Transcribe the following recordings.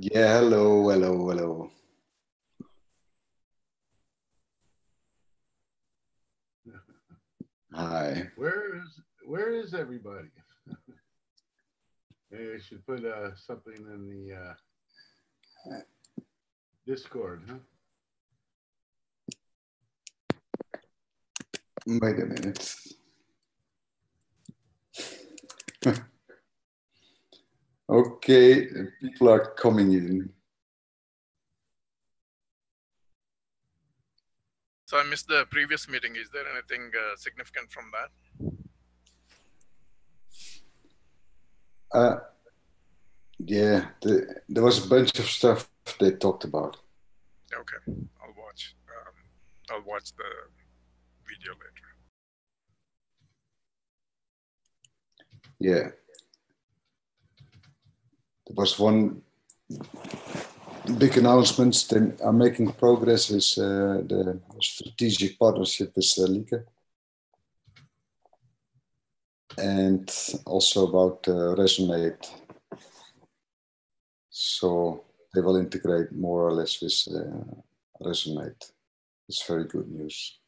Yeah, hello, hello, hello. Hi. Where is everybody? Maybe I should put something in the Discord, huh? Wait a minute. Okay, people are coming in. So I missed the previous meeting. Is there anything significant from that? Yeah, there was a bunch of stuff they talked about. Okay, I'll watch. I'll watch the video later. Yeah. There was one big announcement. They are making progress with the strategic partnership with Lieke. And also about Resonate. So they will integrate more or less with Resonate. It's very good news.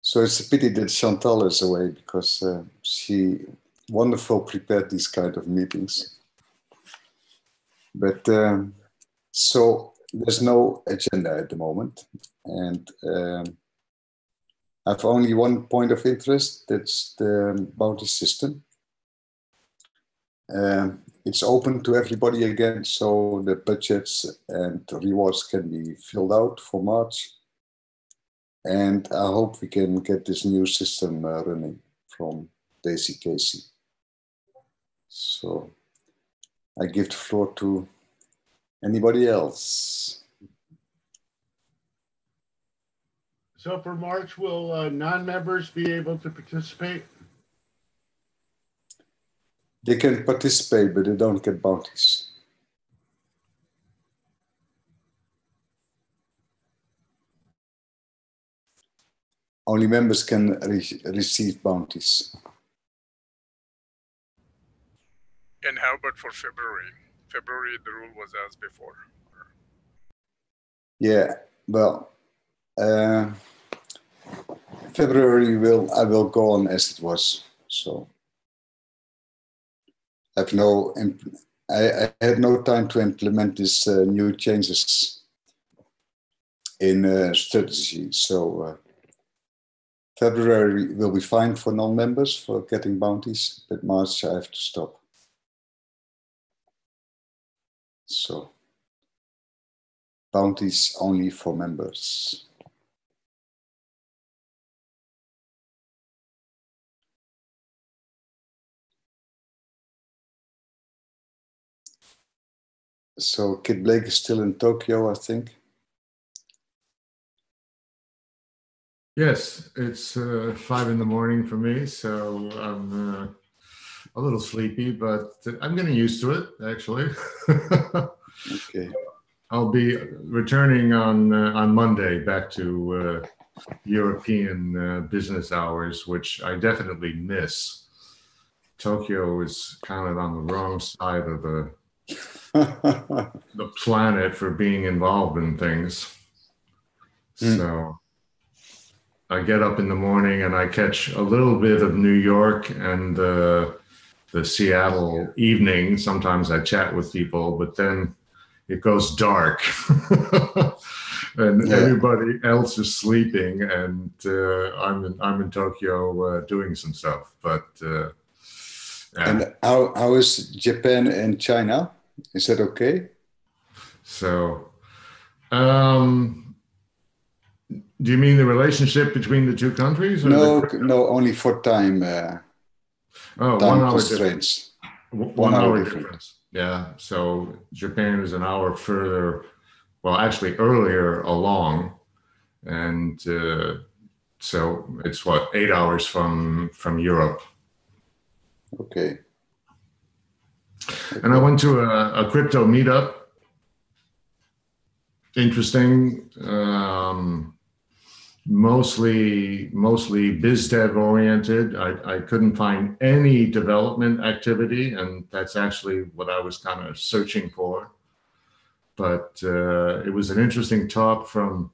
So it's a pity that Chantal is away because she wonderfully prepared these kind of meetings. But so there's no agenda at the moment. And I have only one point of interest, that's the bounty system. It's open to everybody again, so the budgets and rewards can be filled out for March. And I hope we can get this new system running from Daisy Casey. So I give the floor to anybody else. So for March, will non-members be able to participate? They can participate, but they don't get bounties. Only members can receive bounties. And how about for February? February, the rule was as before. Yeah, well, February I will go on as it was. So I had no time to implement these new changes in strategy. So February will be fine for non-members for getting bounties, but March I have to stop. So bounties only for members. So Kid Blake is still in Tokyo, I think. Yes, it's 5 in the morning for me, so I'm a little sleepy, but I'm getting used to it, actually. Okay. I'll be returning on Monday back to European business hours, which I definitely miss. Tokyo is kind of on the wrong side of the planet for being involved in things. So I get up in the morning and I catch a little bit of New York and the Seattle evening. Sometimes I chat with people, but then it goes dark and everybody else is sleeping, and I'm in Tokyo doing some stuff. But and how is Japan and China? Is that okay? So, do you mean the relationship between the two countries? Or no, only for time. Time 1 hour constraints. Difference. 1 hour difference. Yeah. So Japan is an hour further. Well, actually earlier along, and so it's 8 hours from Europe. Okay. And I went to a crypto meetup. Interesting. mostly biz dev oriented. I couldn't find any development activity, and that's actually what I was kind of searching for. But it was an interesting talk from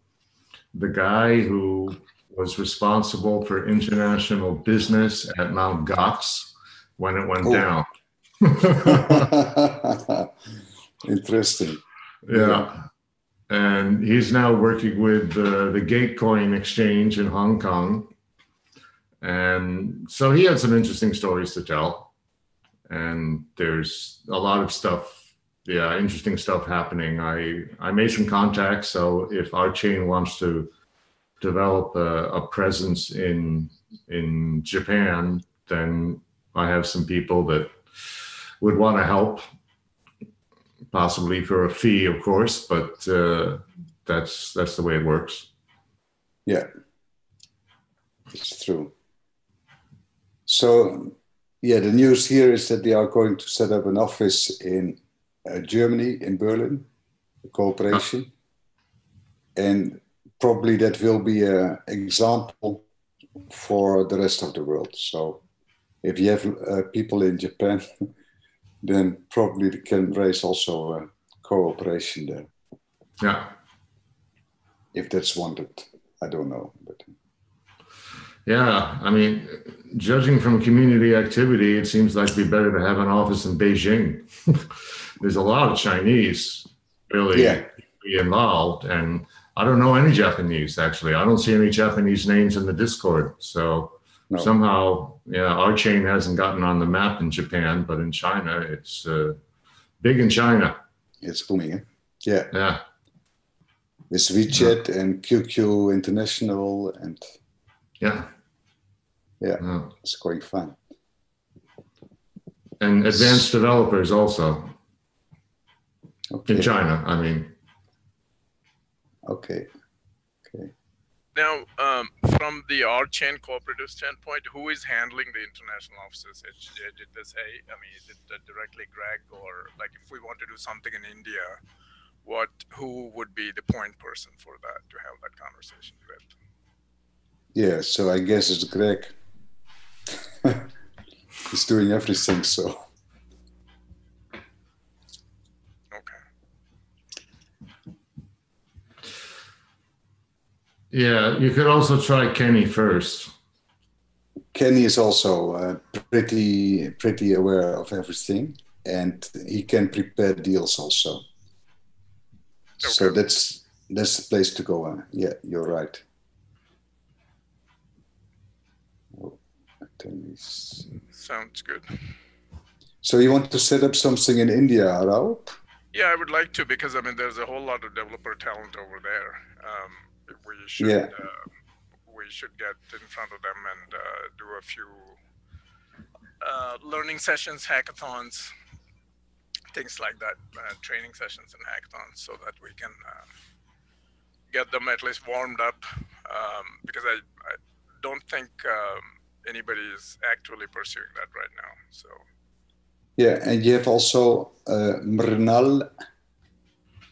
the guy who was responsible for international business at Mount Gox when it went down. Interesting. Yeah. And he's now working with the Gatecoin exchange in Hong Kong. And so he had some interesting stories to tell. And there's a lot of stuff, interesting stuff happening. I made some contacts. So if RChain wants to develop a presence in Japan, then I have some people that would want to help. Possibly for a fee, of course, but that's the way it works. Yeah, it's true. So, yeah, the news here is that they are going to set up an office in Germany, in Berlin, a cooperation. And probably that will be an example for the rest of the world. So if you have people in Japan, then probably they can raise also a cooperation there. Yeah. If that's wanted, I don't know. But yeah, I mean, judging from community activity, it seems like it'd be better to have an office in Beijing. There's a lot of Chinese really involved, and I don't know any Japanese, actually. I don't see any Japanese names in the Discord. So somehow, RChain hasn't gotten on the map in Japan, but in China, it's big in China. It's booming, eh? Yeah. Yeah. With WeChat and QQ International and... Yeah. It's quite fun. And advanced developers also. Okay. In China, I mean. Okay. Now, from the RChain cooperative standpoint, who is handling the international offices? Did they say, I mean, is it directly Greg, or like if we want to do something in India, who would be the point person for that to have that conversation with? Yeah, so I guess it's Greg. He's doing everything, so. Yeah, you could also try Kenny first. Kenny is also pretty aware of everything, and he can prepare deals also. Okay. So that's the place to go on. Yeah, you're right. Sounds good. So you want to set up something in India, Rao? Yeah, I would like to, because I mean, there's a whole lot of developer talent over there. We should get in front of them and do a few learning sessions, hackathons, things like that, training sessions and hackathons, so that we can get them at least warmed up, because I don't think anybody is actually pursuing that right now. So. Yeah, and you have also Mrnal.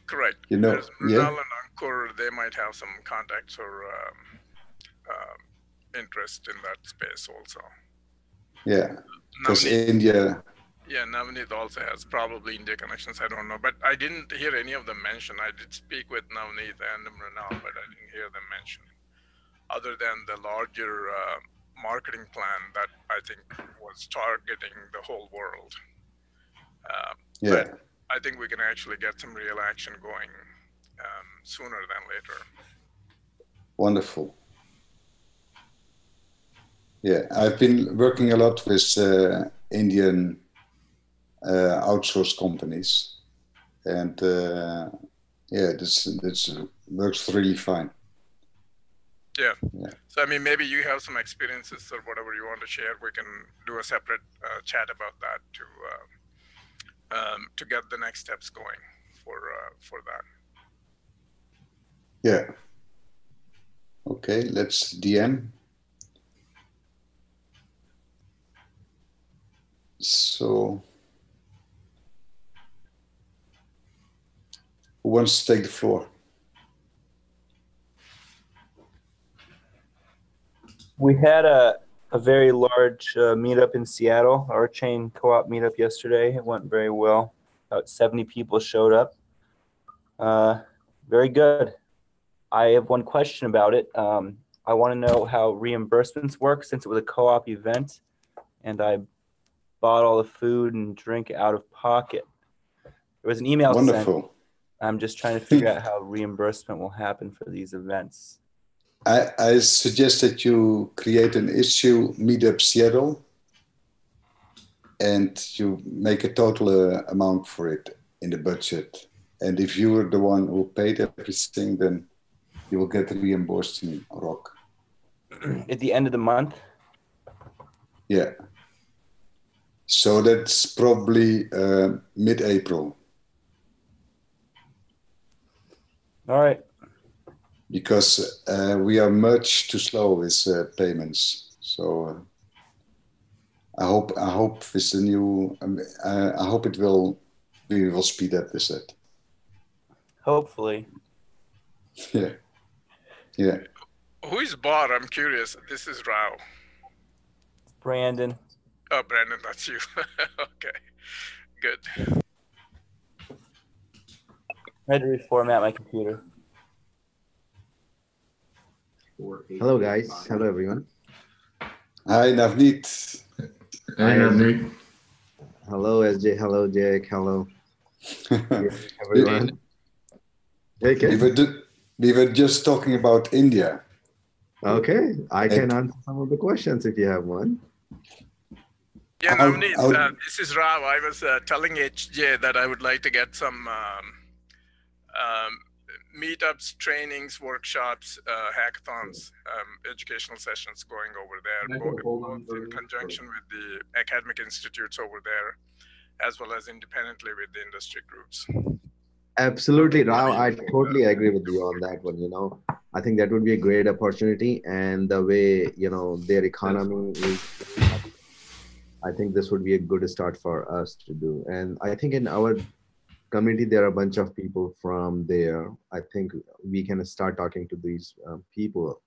Correct. You know, there's Mrnal and Ankur. They might have some contacts or interest in that space also. Yeah, because India. Yeah, Navneet also has probably India connections. I don't know, but I didn't hear any of them mentioned. I did speak with Navneet and Mrnal, but I didn't hear them mentioned, other than the larger marketing plan that I think was targeting the whole world. But I think we can actually get some real action going sooner than later. Wonderful. Yeah, I've been working a lot with Indian outsourced companies, and this works really fine. Yeah. So I mean, maybe you have some experiences or whatever you want to share. We can do a separate chat about that to get the next steps going for that. Yeah. Okay, let's DM. So, who wants to take the floor? We had a very large meetup in Seattle, RChain co-op meetup yesterday. It went very well. About 70 people showed up. Very good. I have one question about it. I want to know how reimbursements work since it was a co-op event and I bought all the food and drink out of pocket. There was an email sent. Wonderful. I'm just trying to figure out how reimbursement will happen for these events. I suggest that you create an issue, Meetup Seattle, and you make a total amount for it in the budget. And if you are the one who paid everything, then you will get reimbursed in ROC. At the end of the month? Yeah. So that's probably mid-April. All right. Because we are much too slow with payments. So I hope with the new, I hope we will speed up with it. Hopefully. Yeah. Yeah. Who is Bar? I'm curious. This is Rao. Brandon. Oh, Brandon, that's you. Okay, good. I had to reformat my computer. Hello, guys. Hello, everyone. Hi, Navneet. Hey, Navneet. Hello, SJ. Hello, Jake. Hello, everyone. Hey, we were just talking about India. Okay, I can answer some of the questions if you have one. Yeah, Navneet, this is Rao. I was telling HJ that I would like to get some meetups, trainings, workshops, hackathons, educational sessions going over there, both in conjunction with the academic institutes over there, as well as independently with the industry groups. Absolutely, Rao. I totally agree with you on that one. You know, I think that would be a great opportunity, and the way, you know, their economy is, I think this would be a good start for us to do. And I think in our community, there are a bunch of people from there. I think we can start talking to these people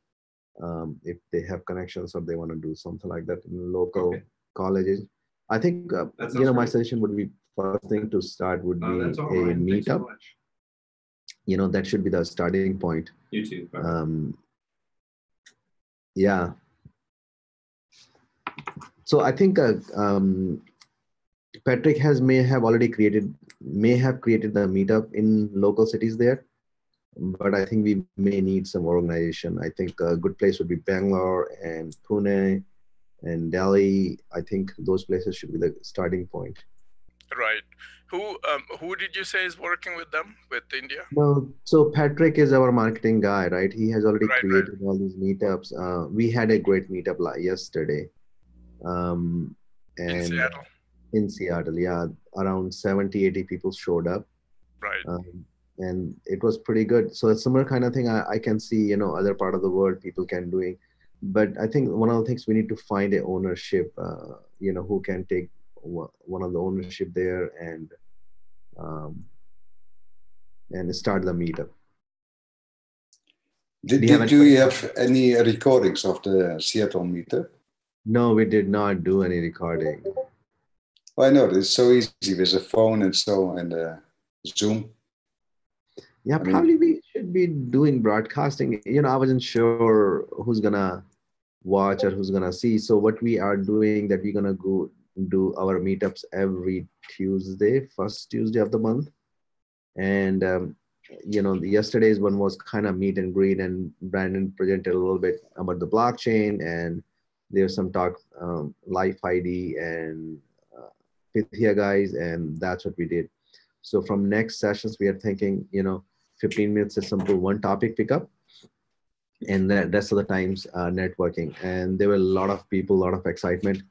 if they have connections or they want to do something like that in local colleges. I think, you know, my suggestion would be first thing to start would be a meetup. You know, that should be the starting point. You too. Yeah. So I think Patrick may have created the meetup in local cities there, but I think we may need some organization. I think a good place would be Bangalore and Pune and Delhi. I think those places should be the starting point. Right. Who did you say is working with them, with India? Well, so Patrick is our marketing guy, right? He has already created all these meetups. We had a great meetup yesterday. And in Seattle? In Seattle, yeah. Around 70, 80 people showed up. Right. And it was pretty good. So a similar kind of thing I can see, you know, other part of the world people can doing. But I think one of the things we need to find a ownership, you know, who can take one of the ownership there and start the meetup. Did you have any recordings of the Seattle meetup? No, we did not do any recording. Well, I know it's so easy with a phone and so and Zoom. Yeah, probably we should be doing broadcasting. You know, I wasn't sure who's gonna watch or who's gonna see. So what we are doing that we're gonna go do our meetups every Tuesday, first Tuesday of the month. And you know, yesterday's one was kind of meet and greet, and Brandon presented a little bit about the blockchain, and there's some talk, Life ID and Pythia guys, and that's what we did. So from next sessions, we are thinking, you know, 15 minutes is simple one topic pickup, and the rest of the times networking. And there were a lot of people, a lot of excitement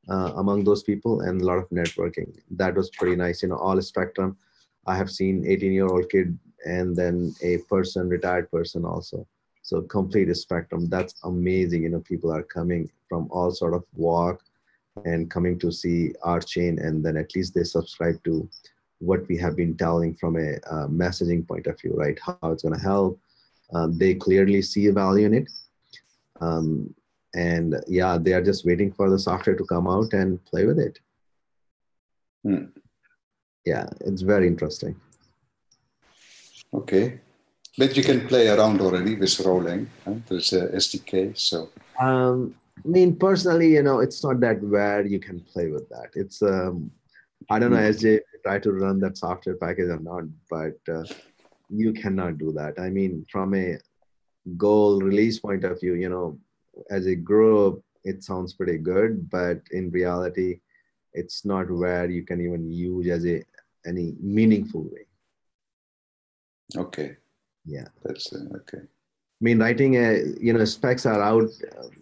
among those people, and a lot of networking. That was pretty nice, you know, all spectrum. I have seen 18-year-old kid and then a person, retired person also. So complete spectrum. That's amazing. You know, people are coming from all sort of walk and coming to see RChain, and then at least they subscribe to what we have been telling from a messaging point of view, right? How it's going to help. They clearly see a value in it. And yeah, they are just waiting for the software to come out and play with it. Yeah, it's very interesting. Okay. But you can play around already with rolling. There's a SDK, so. I mean, personally, it's not that where you can play with that. It's, I don't know, SJ, try to run that software package or not, but you cannot do that. I mean, from a goal release point of view, as a group, it sounds pretty good, but in reality, it's not where you can even use as any meaningful way. Okay. Yeah. That's okay. I mean, writing specs are out.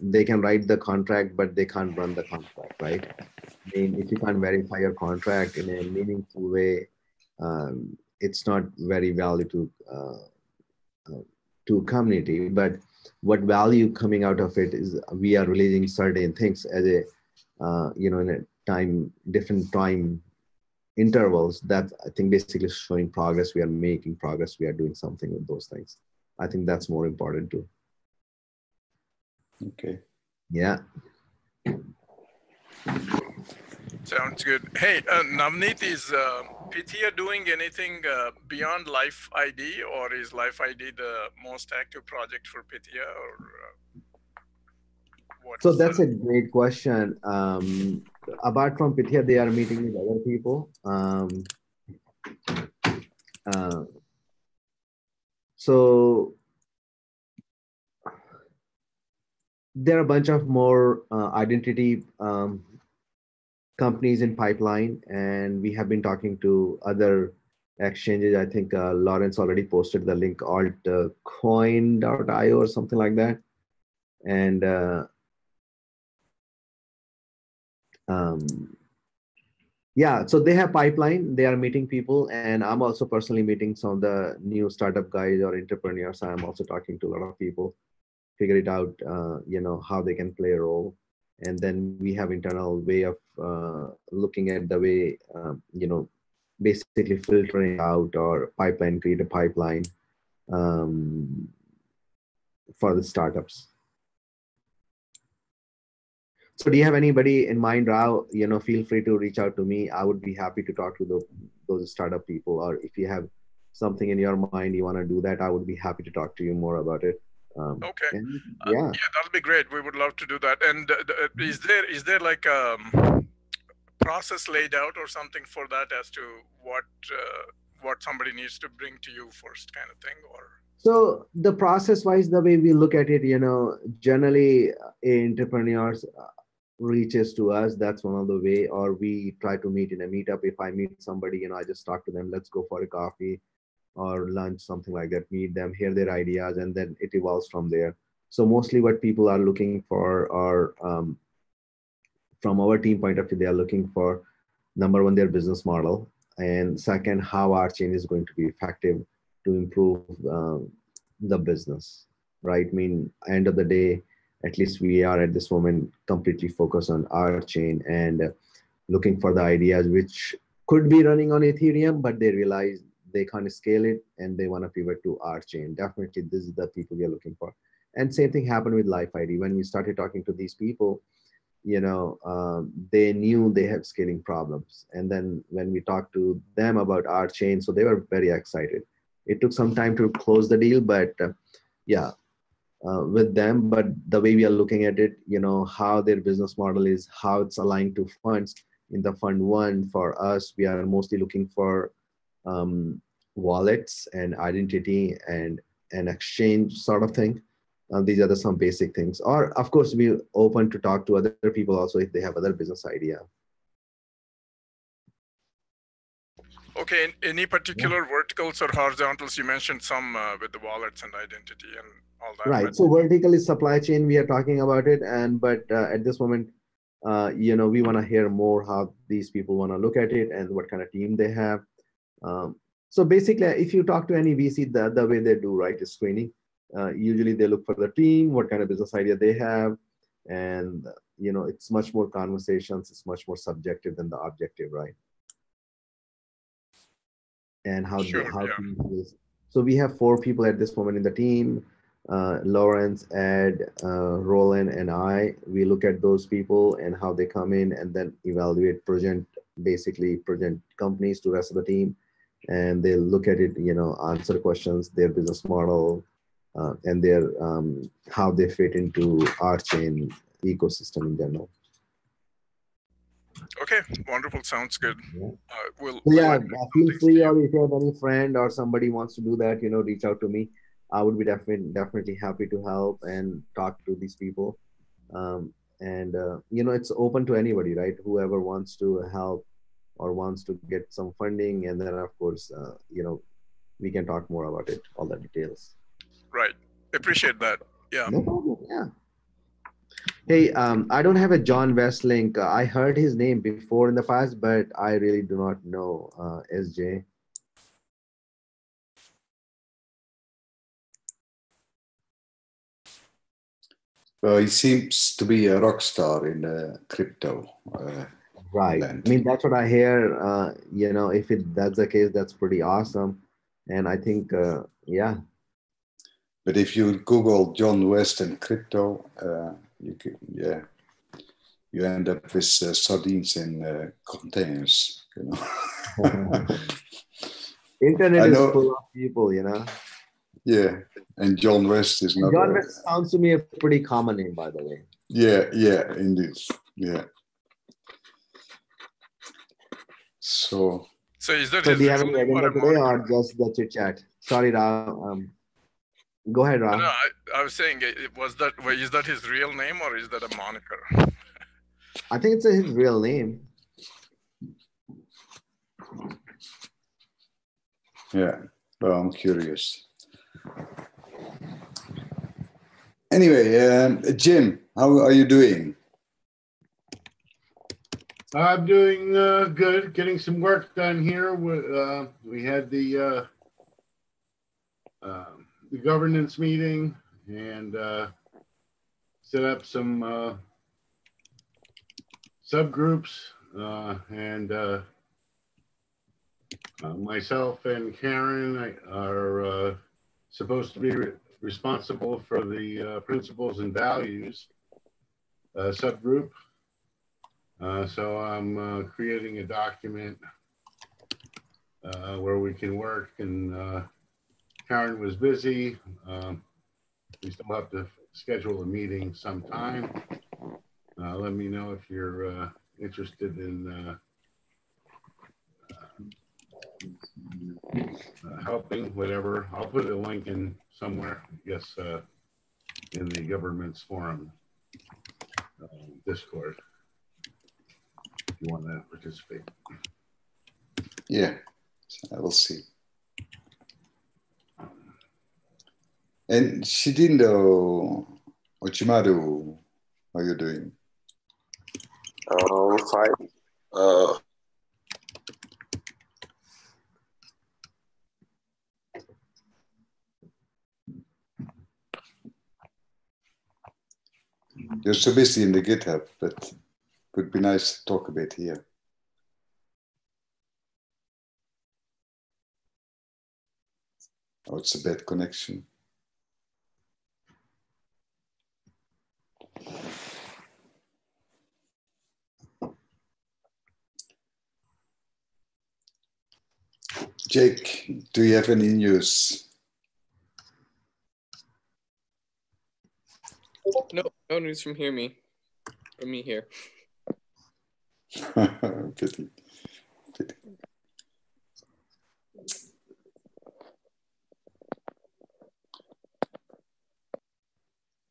They can write the contract, but they can't run the contract, right? I mean, if you can't verify your contract in a meaningful way, it's not very value to community. But what value coming out of it is we are releasing certain things as a in a different time intervals. That I think basically showing progress. We are making progress. We are doing something with those things. I think that's more important too. Okay. Yeah. Sounds good. Hey, Navneet, is Pythia doing anything beyond Life ID, or is Life ID the most active project for Pythia, or what? So that's a great question. Apart from Pythia, they are meeting with other people. So there are a bunch of more identity companies in pipeline, and we have been talking to other exchanges. I think Lawrence already posted the link, altcoin.io or something like that. And yeah, so they have pipeline, they are meeting people, and I'm also personally meeting some of the new startup guys or entrepreneurs. I'm also talking to a lot of people, figure it out, how they can play a role. And then we have internal way of looking at the way, basically filtering out or pipeline, create a pipeline for the startups. So do you have anybody in mind, Rao? Feel free to reach out to me. I would be happy to talk to those startup people. Or if you have something in your mind, you want to do that, I would be happy to talk to you more about it. Okay. Yeah, that'll be great. We would love to do that. And is there like a process laid out or something for that as to what somebody needs to bring to you first, kind of thing, or? So the process-wise, the way we look at it, generally entrepreneurs reaches to us. That's one of the way, or we try to meet in a meetup. If I meet somebody, I just talk to them, let's go for a coffee or lunch, something like that, meet them, hear their ideas, and then it evolves from there. So mostly what people are looking for are, from our team point of view, they are looking for, number one, their business model, and second, how RChain is going to be effective to improve the business, right? I mean, end of the day, at least we are at this moment completely focused on RChain and looking for the ideas which could be running on Ethereum, but they realize they can't scale it and they want to pivot to RChain. Definitely, this is the people we are looking for. And same thing happened with Life ID. When we started talking to these people, they knew they had scaling problems. And then when we talked to them about RChain, so they were very excited. It took some time to close the deal, but with them. But the way we are looking at it, how their business model is, how it's aligned to funds. In the fund one, for us, we are mostly looking for wallets and identity and an exchange sort of thing. These are some basic things. Or of course, we're open to talk to other people also if they have other business idea. Okay, any particular verticals or horizontals? You mentioned some with the wallets and identity and all that. Right. So vertical is supply chain. We are talking about it, but at this moment, we want to hear more how these people want to look at it and what kind of team they have. So basically, if you talk to any VC, the way they do, right, is screening. Usually they look for the team, what kind of business idea they have, and it's much more conversations. It's much more subjective than the objective, right? And how Sure, so we have 4 people at this moment in the team. Lawrence, Ed, Roland, and we look at those people and how they come in, and then evaluate, basically present companies to the rest of the team, and they look at it, answer questions, their business model, and their how they fit into RChain ecosystem in general. Okay, wonderful. Sounds good. Yeah. We'll Feel free, or if you have any friend or somebody wants to do that, reach out to me. I would be definitely happy to help and talk to these people. It's open to anybody, right? Whoever wants to help or wants to get some funding, and then of course, we can talk more about it, all the details. Right. Appreciate that. Yeah. No problem. Yeah. Hey, I don't have a John West link. I heard his name before in the past, but I really do not know SJ. Well, he seems to be a rock star in the crypto. Right. land. I mean, that's what I hear. If that's the case, that's pretty awesome. And I think, yeah. But if you Google John West and crypto, you end up with sardines in containers. Internet is full of people, Yeah, and John West is not. John West sounds to me a pretty common name, by the way. Yeah, indeed. Yeah. So is that do his you have real any name or agenda a today, moniker? or just the chit chat? Sorry, Ra. Go ahead, Ra. No, I was saying, is that his real name or is that a moniker? I think it's his real name. yeah, well, I'm curious. Anyway, Jim, how are you doing? I'm doing good, getting some work done here. We had the governance meeting and set up some subgroups, and myself and Karen are supposed to be responsible for the principles and values subgroup. So I'm creating a document where we can work, and Karen was busy. We still have to schedule a meeting sometime. Let me know if you're interested in helping, whatever. I'll put a link in somewhere, yes, in the government's forum Discord, if you want to participate. Yeah, I will see. And Shidindo Ochimaru, how are you doing? Fine. You're so busy in the GitHub, but it would be nice to talk a bit here. Oh, it's a bad connection. Jake, do you have any news? No news from me here. Pity.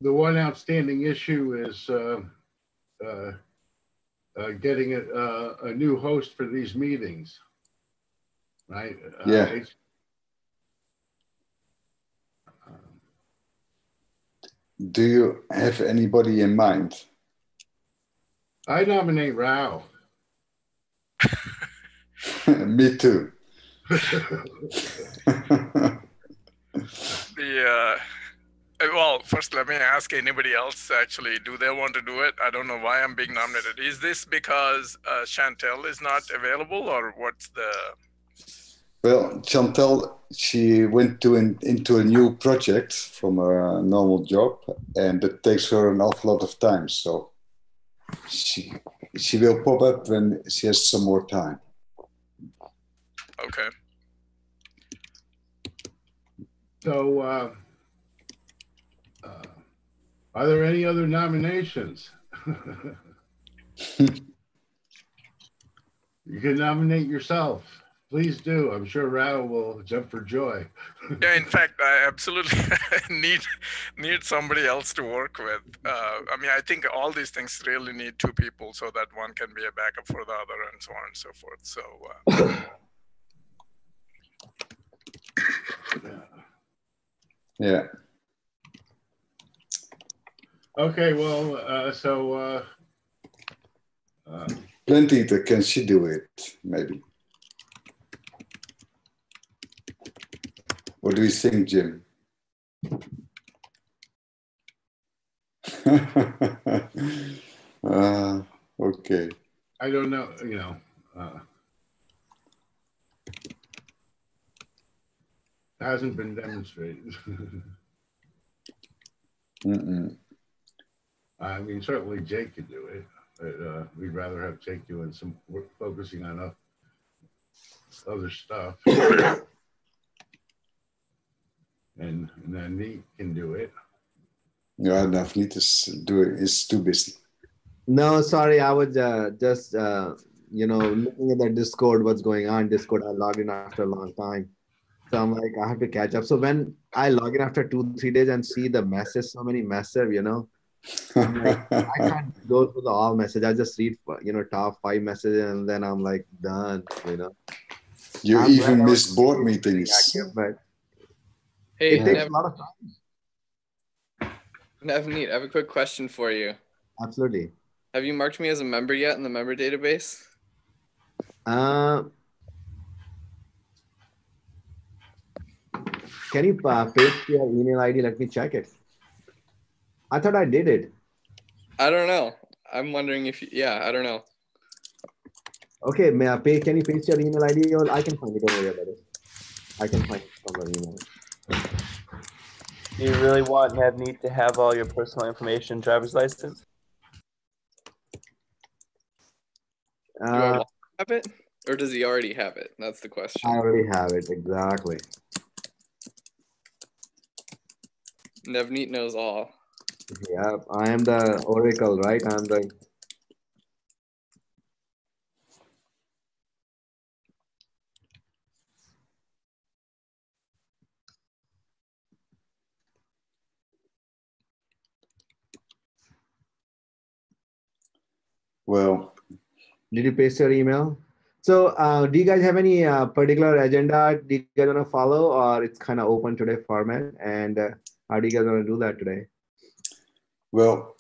The one outstanding issue is getting a new host for these meetings, right? Yeah. Do you have anybody in mind? I nominate Rao. Me too. Well, first let me ask anybody else actually, do they want to do it? I don't know why I'm being nominated. Is this because Chantel is not available, or what's the... Well, Chantal, she went into a new project from a normal job, and it takes her an awful lot of time. So she will pop up when she has some more time. Okay. So, are there any other nominations? You can nominate yourself. Please do. I'm sure Rao will jump for joy. Yeah, in fact, I absolutely need somebody else to work with. I mean, I think all these things really need two people so that one can be a backup for the other and so on and so forth. So, Yeah. Okay, well, Plenty that can she do it, maybe. What do you think, Jim? Okay. I don't know, hasn't been demonstrated. I mean, certainly Jake could do it, but we'd rather have Jake doing some work, focusing on other stuff. And then Neat can do it. Yeah, Navneet is too busy. No, sorry, I was just looking at the Discord, what's going on. Discord, I logged in after a long time. So I'm like, I have to catch up. So when I log in after 2-3 days and see the message, so many messages, I'm like, I can't go through the all message. I just read, top 5 messages and then I'm like done, You I'm even glad I miss was board pretty meetings. active, but Hey, it takes a lot of time. Navneet, I have a quick question for you. Absolutely. Have you marked me as a member yet in the member database? Can you paste your email ID? Let me check it. I thought I did it. I don't know. I'm wondering if I don't know. Okay, can you paste your email ID? Or I can find it. Don't worry about it. I can find it from the email. Do you really want Navneet to have all your personal information, driver's license? Do I want to have it? Or does he already have it? That's the question. I already have it, exactly. Navneet knows all. Yeah, I am the oracle, right? I'm the... Well, did you paste your email? So do you guys have any particular agenda do you guys want to follow, or it's kind of open today format? And how do you guys want to do that today? Well,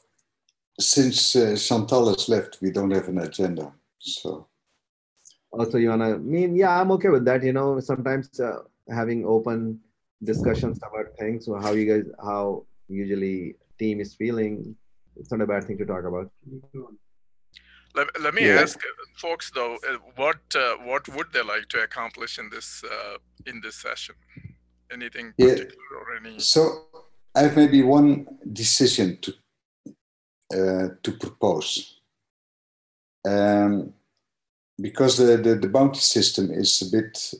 since Chantal has left, we don't have an agenda. So. Also, you want to, yeah, I'm okay with that. Sometimes having open discussions about things, so how usually team is feeling, it's not a bad thing to talk about. Let me ask folks though, what would they like to accomplish in this session? Anything particular or any? So I have maybe one decision to propose, because the bounty system is a bit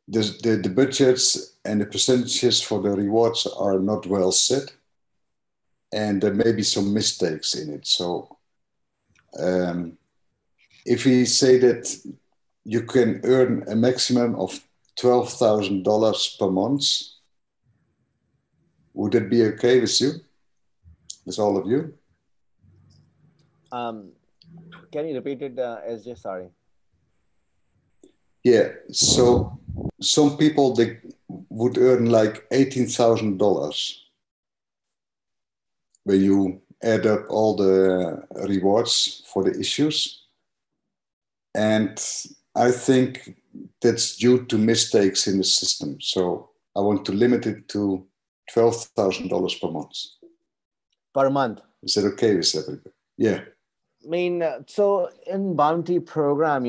the budgets and the percentages for the rewards are not well set. And there may be some mistakes in it. So if we say that you can earn a maximum of $12,000 per month, would that be okay with you? With all of you? Can you repeat it, SJ? Sorry. Yeah, so some people, they would earn like $18,000 when you add up all the rewards for the issues. And I think that's due to mistakes in the system. So I want to limit it to $12,000 per month. Per month? Is that okay with everybody? Yeah. So in bounty program,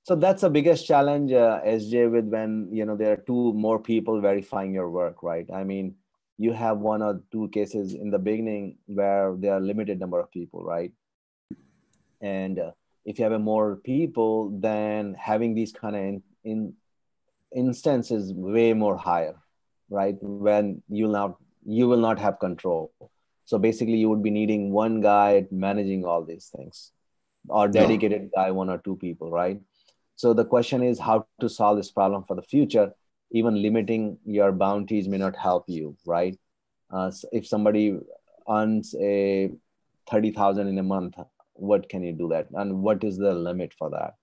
so that's the biggest challenge, SJ, with when, there are two more people verifying your work, right? I mean, you have one or two cases in the beginning where there are limited number of people, right? And if you have more people, then having these kind of instances way more higher, right? When you will not have control. So basically you would be needing one guy managing all these things, or dedicated guy, one or two people, right? So the question is how to solve this problem for the future. Even limiting your bounties may not help you, right? So if somebody earns a 30,000 in a month, what can you do that? And what is the limit for that?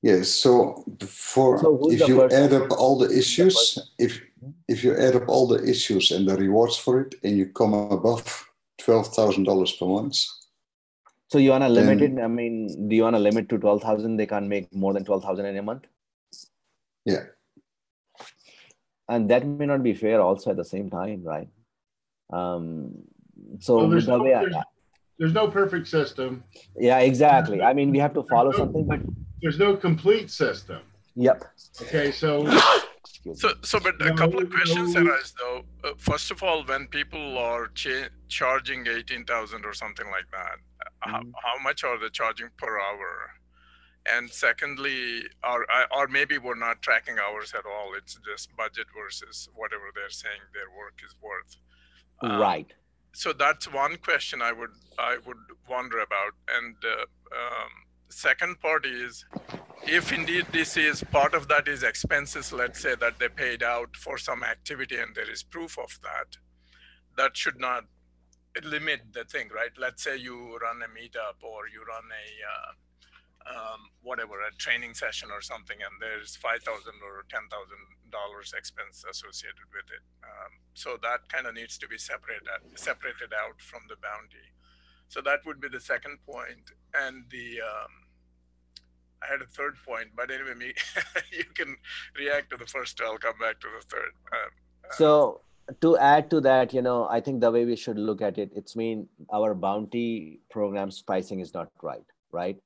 Yes. So if you add up all the issues, if you add up all the issues and the rewards for it, and you come above $12,000 per month. So you want to limit it? I mean, do you want to limit to 12,000? They can't make more than 12,000 in a month. Yeah. And that may not be fair also at the same time, right? So well, there's no perfect system. Yeah, exactly. I mean, we have to follow something, but there's no complete system. Yep. Okay, so but a couple of questions arise though. First of all, when people are charging 18,000 or something like that, how much are they charging per hour? And secondly, or maybe we're not tracking hours at all. It's just budget versus whatever they're saying their work is worth. Right. So that's one question I would wonder about. And second part is, if indeed this is part of that is expenses, let's say that they paid out for some activity and there is proof of that, that should not limit the thing, right? Let's say you run a meetup or you run a whatever, a training session or something, and there's $5,000 or $10,000 expense associated with it. So that kind of needs to be separated out from the bounty. So that would be the second point. And I had a third point, but anyway, you can react to the first two. I'll come back to the third. So to add to that, I think the way we should look at it, it's our bounty program's pricing is not right, right?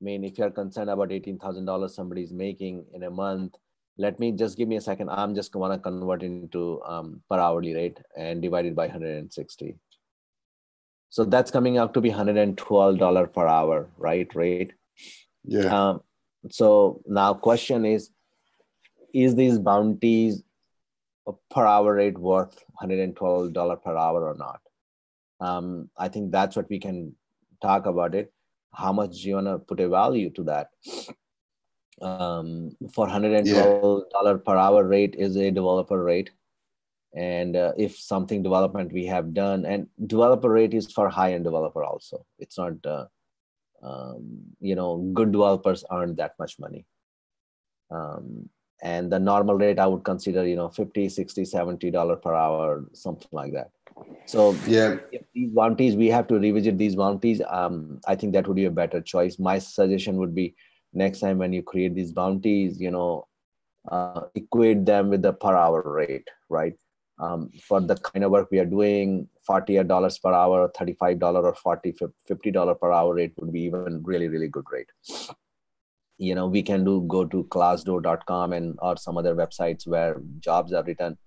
I mean, if you're concerned about $18,000 somebody's making in a month, give me a second. I'm just want to convert it into per hourly rate and divide it by 160. So that's coming out to be $112 per hour, right? Rate. Yeah. So now question is these bounties per hour rate worth $112 per hour or not? I think that's what we can talk about it. How much do you want to put a value to that? For $112 per hour rate is a developer rate. And if something development we have done, and developer rate is for high-end developer also. It's not, good developers earn that much money. And the normal rate I would consider, $50, $60, $70 per hour, something like that. So yeah, if these bounties, we have to revisit these bounties. I think that would be a better choice. My suggestion would be next time when you create these bounties, equate them with the per hour rate, right? For the kind of work we are doing, $40 per hour, $35 or $40, $50 per hour rate would be even really, really good rate. We can go to classdoor.com or some other websites where jobs are written.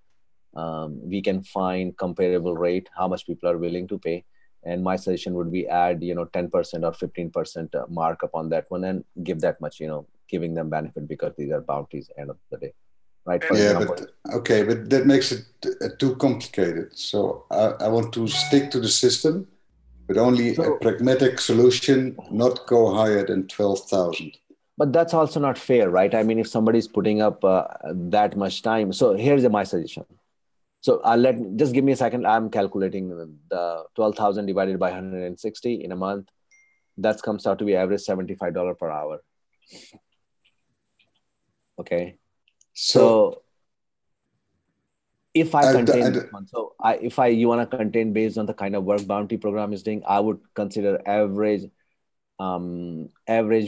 We can find comparable rate, how much people are willing to pay. And my suggestion would be add, 10% or 15% markup on that one and give that much, giving them benefit because these are bounties end of the day. Right. But that makes it too complicated. So I want to stick to the system, but only a pragmatic solution, not go higher than 12,000. But that's also not fair, right? I mean, if somebody's putting up that much time. So here's my suggestion. So just give me a second. I'm calculating the 12,000 divided by 160 in a month. That comes out to be average $75 per hour. Okay. So if I contain this one, you want to contain based on the kind of work bounty program is doing, I would consider average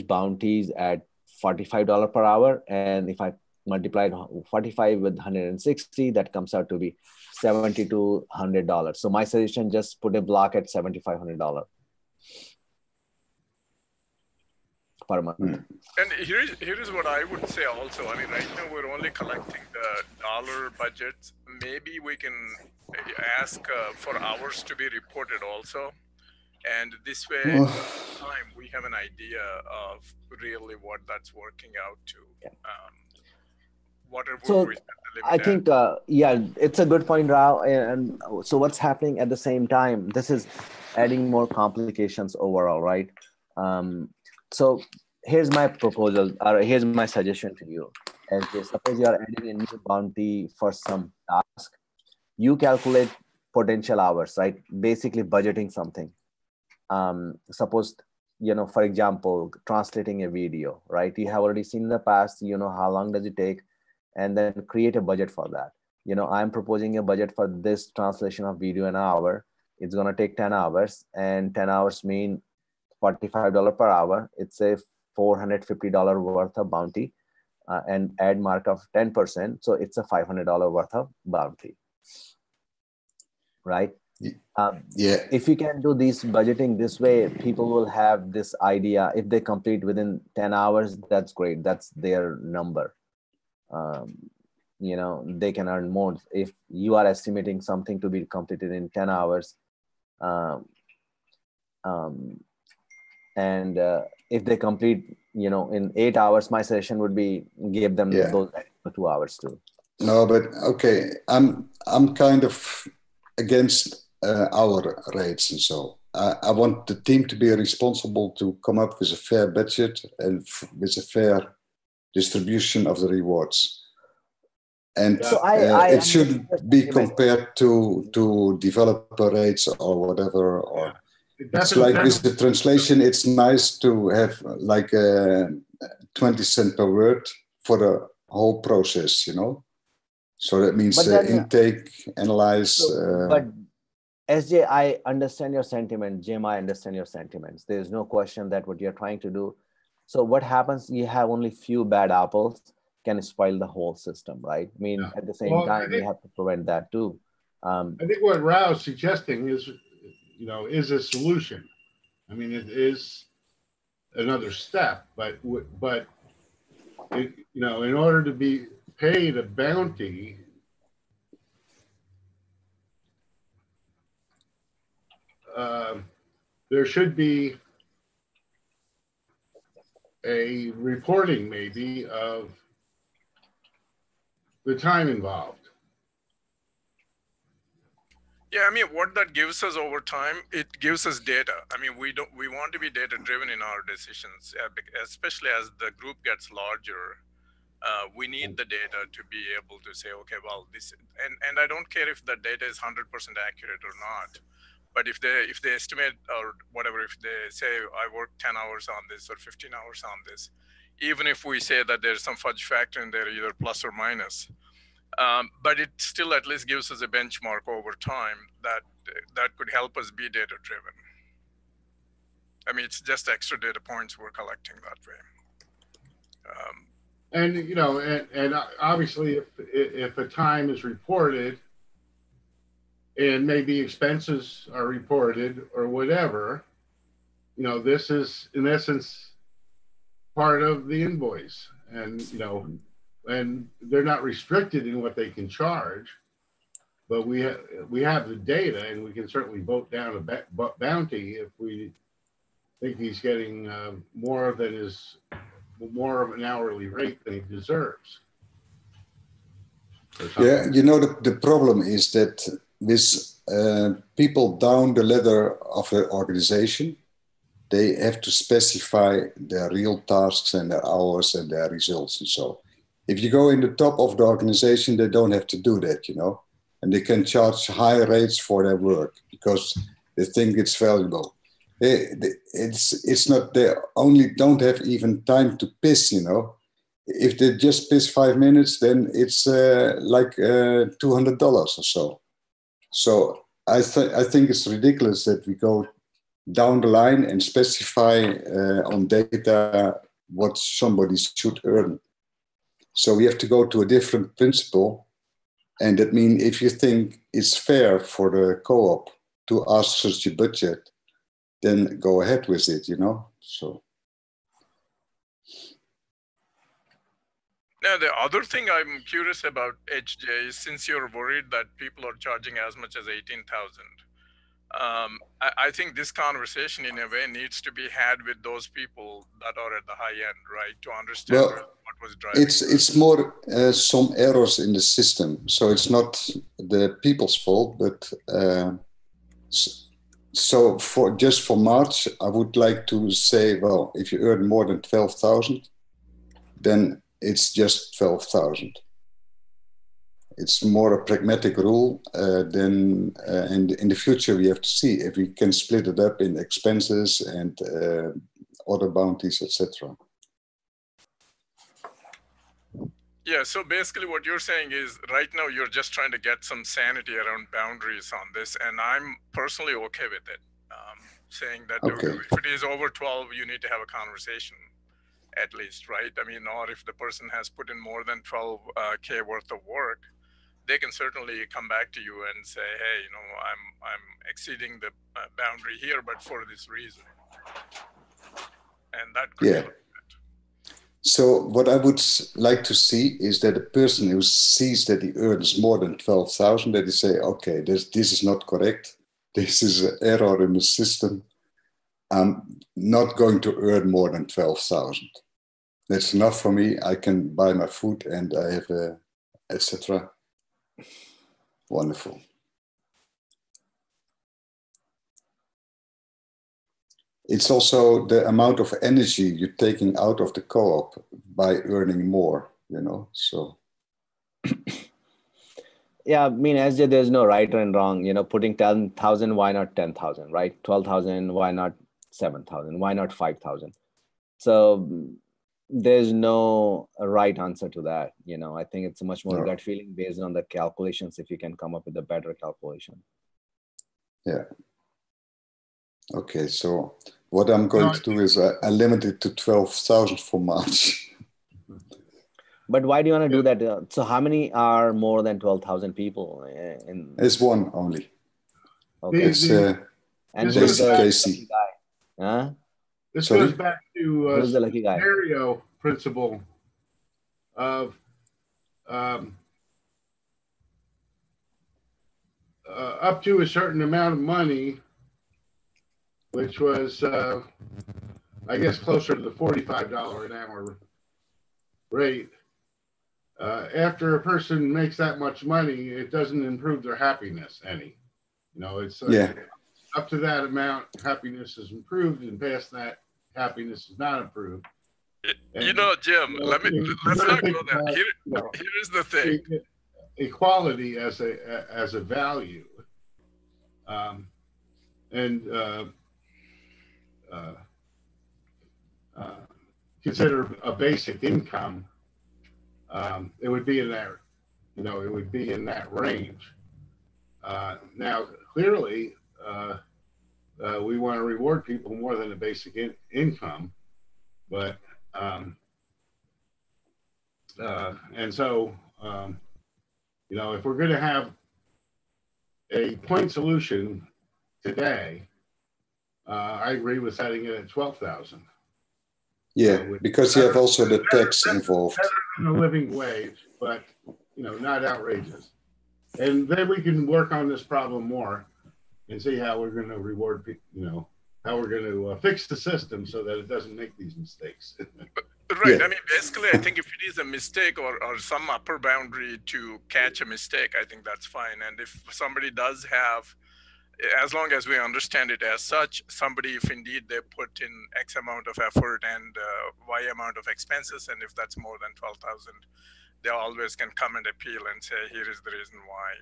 bounties at $45 per hour. And if I multiplied 45 with 160, that comes out to be $7,200. So my suggestion, just put a block at $7,500 per month. And here is what I would say also. I mean, right now we're only collecting the dollar budgets. Maybe we can ask for hours to be reported also. And this way, time we have an idea of really what that's working out to. Whatever So we set the I limit think, yeah, it's a good point, Rao. And so what's happening at the same time, this is adding more complications overall, right? So here's my proposal, or here's my suggestion to you. As suppose you are adding a new bounty for some task, you calculate potential hours, right? Basically budgeting something. Suppose, you know, for example, translating a video, right? You have already seen in the past, you know, how long does it take, and then create a budget for that. You know, I'm proposing a budget for this translation of video an hour. It's going to take 10 hours, and 10 hours mean $45 per hour. It's a $450 worth of bounty, and add mark of 10%. So it's a $500 worth of bounty, right? Yeah. If you can do this budgeting this way, people will have this idea. If they complete within 10 hours, that's great. That's their number. You know, they can earn more. If you are estimating something to be completed in 10 hours, and if they complete, you know, in 8 hours, my suggestion would be give them those 2 hours too. No, but okay, I'm kind of against hour rates and so. I want the team to be responsible to come up with a fair budget and with a fair distribution of the rewards. And so it shouldn't be compared to developer rates or whatever. Or it's like with the translation, it's nice to have like 20 cents per word for the whole process, you know. So that means intake, analyze. But SJ, I understand your sentiment. Jim, I understand your sentiments. There's no question that what you're trying to do. So what happens, you have only few bad apples can spoil the whole system, right? I mean, at the same time, you have to prevent that too. I think what Rao's suggesting is, you know, is a solution. I mean, it is another step, but it, you know, in order to be paid a bounty, there should be a reporting maybe of the time involved. Yeah, I mean, what that gives us over time, it gives us data. I mean, we want to be data driven in our decisions, especially as the group gets larger. We need the data to be able to say, okay, well, this, and I don't care if the data is 100% accurate or not. But if they estimate or whatever, if they say I worked 10 hours on this or 15 hours on this, even if we say that there's some fudge factor in there, either plus or minus, but it still at least gives us a benchmark over time that could help us be data driven. I mean, it's just extra data points we're collecting that way. And you know, and obviously, if a time is reported, and maybe expenses are reported or whatever, you know, this is in essence part of the invoice, and you know, and they're not restricted in what they can charge, but we have the data, and we can certainly vote down a bounty if we think he's getting more of an hourly rate than he deserves. Yeah, you know, the problem is that with people down the ladder of the organization, they have to specify their real tasks and their hours and their results and so. If you go in the top of the organization, they don't have to do that, you know, and they can charge high rates for their work because they think it's valuable. It's not, they only don't have even time to piss, you know. If they just piss 5 minutes, then it's like $200 or so. So I think it's ridiculous that we go down the line and specify on data what somebody should earn. So we have to go to a different principle. And that means if you think it's fair for the co-op to ask such a budget, then go ahead with it, you know. So. Now, the other thing I'm curious about, HJ, is since you're worried that people are charging as much as 18,000, I think this conversation in a way needs to be had with those people that are at the high end, right? To understand Well, what was driving it's more some errors in the system. So it's not the people's fault, but so just for March, I would like to say, well, if you earn more than 12,000, then it's just 12,000. It's more a pragmatic rule than, and in the future we have to see if we can split it up in expenses and other bounties, etc. Yeah, so basically what you're saying is right now you're just trying to get some sanity around boundaries on this, and I'm personally okay with it. Saying that Okay. if it is over 12, you need to have a conversation at least, right? I mean, or if the person has put in more than 12K worth of work, they can certainly come back to you and say, hey, you know, I'm exceeding the boundary here, but for this reason. And that could be looked at. So what I would like to see is that a person who sees that he earns more than 12,000, that he say, okay, this is not correct. This is an error in the system. I'm not going to earn more than 12,000. That's enough for me. I can buy my food and I have a, etc. Wonderful. It's also the amount of energy you're taking out of the co-op by earning more, you know, so. Yeah, I mean, SJ, there's no right and wrong, you know, putting 10,000, why not 10,000, right? 12,000, why not 7,000? Why not 5,000? So there's no right answer to that. You know, I think it's a much more gut feeling based on the calculations, if you can come up with a better calculation. Yeah. Okay, so what I'm going to do is I limit it to 12,000 for March. But why do you want to do that? So how many are more than 12,000 people? It's one only. Okay. It's and who's the Casey. Guy? Huh? This goes back to who's the lucky guy? Scenario principle of up to a certain amount of money, which was, I guess, closer to the $45 an hour rate. After a person makes that much money, it doesn't improve their happiness any. You know, it's up to that amount, happiness is improved, and past that, happiness is not improved. And, you know, Jim, let's not go there. Here's the thing. Equality as a value, consider a basic income, it would be in that, you know, it would be in that range. Now, clearly, we want to reward people more than a basic income, but and so you know, if we're going to have a point solution today, I agree with setting it at 12,000. Yeah, because you have also the tax involved. Better than a living wage, but you know, not outrageous. And then we can work on this problem more and see how we're going to reward people. You know, how we're going to fix the system so that it doesn't make these mistakes. Right. I mean, basically, I think if it is a mistake or some upper boundary to catch a mistake, I think that's fine. And if somebody does have, as long as we understand it as such, somebody, if indeed they put in X amount of effort and Y amount of expenses, and if that's more than 12,000, they always can come and appeal and say, here is the reason why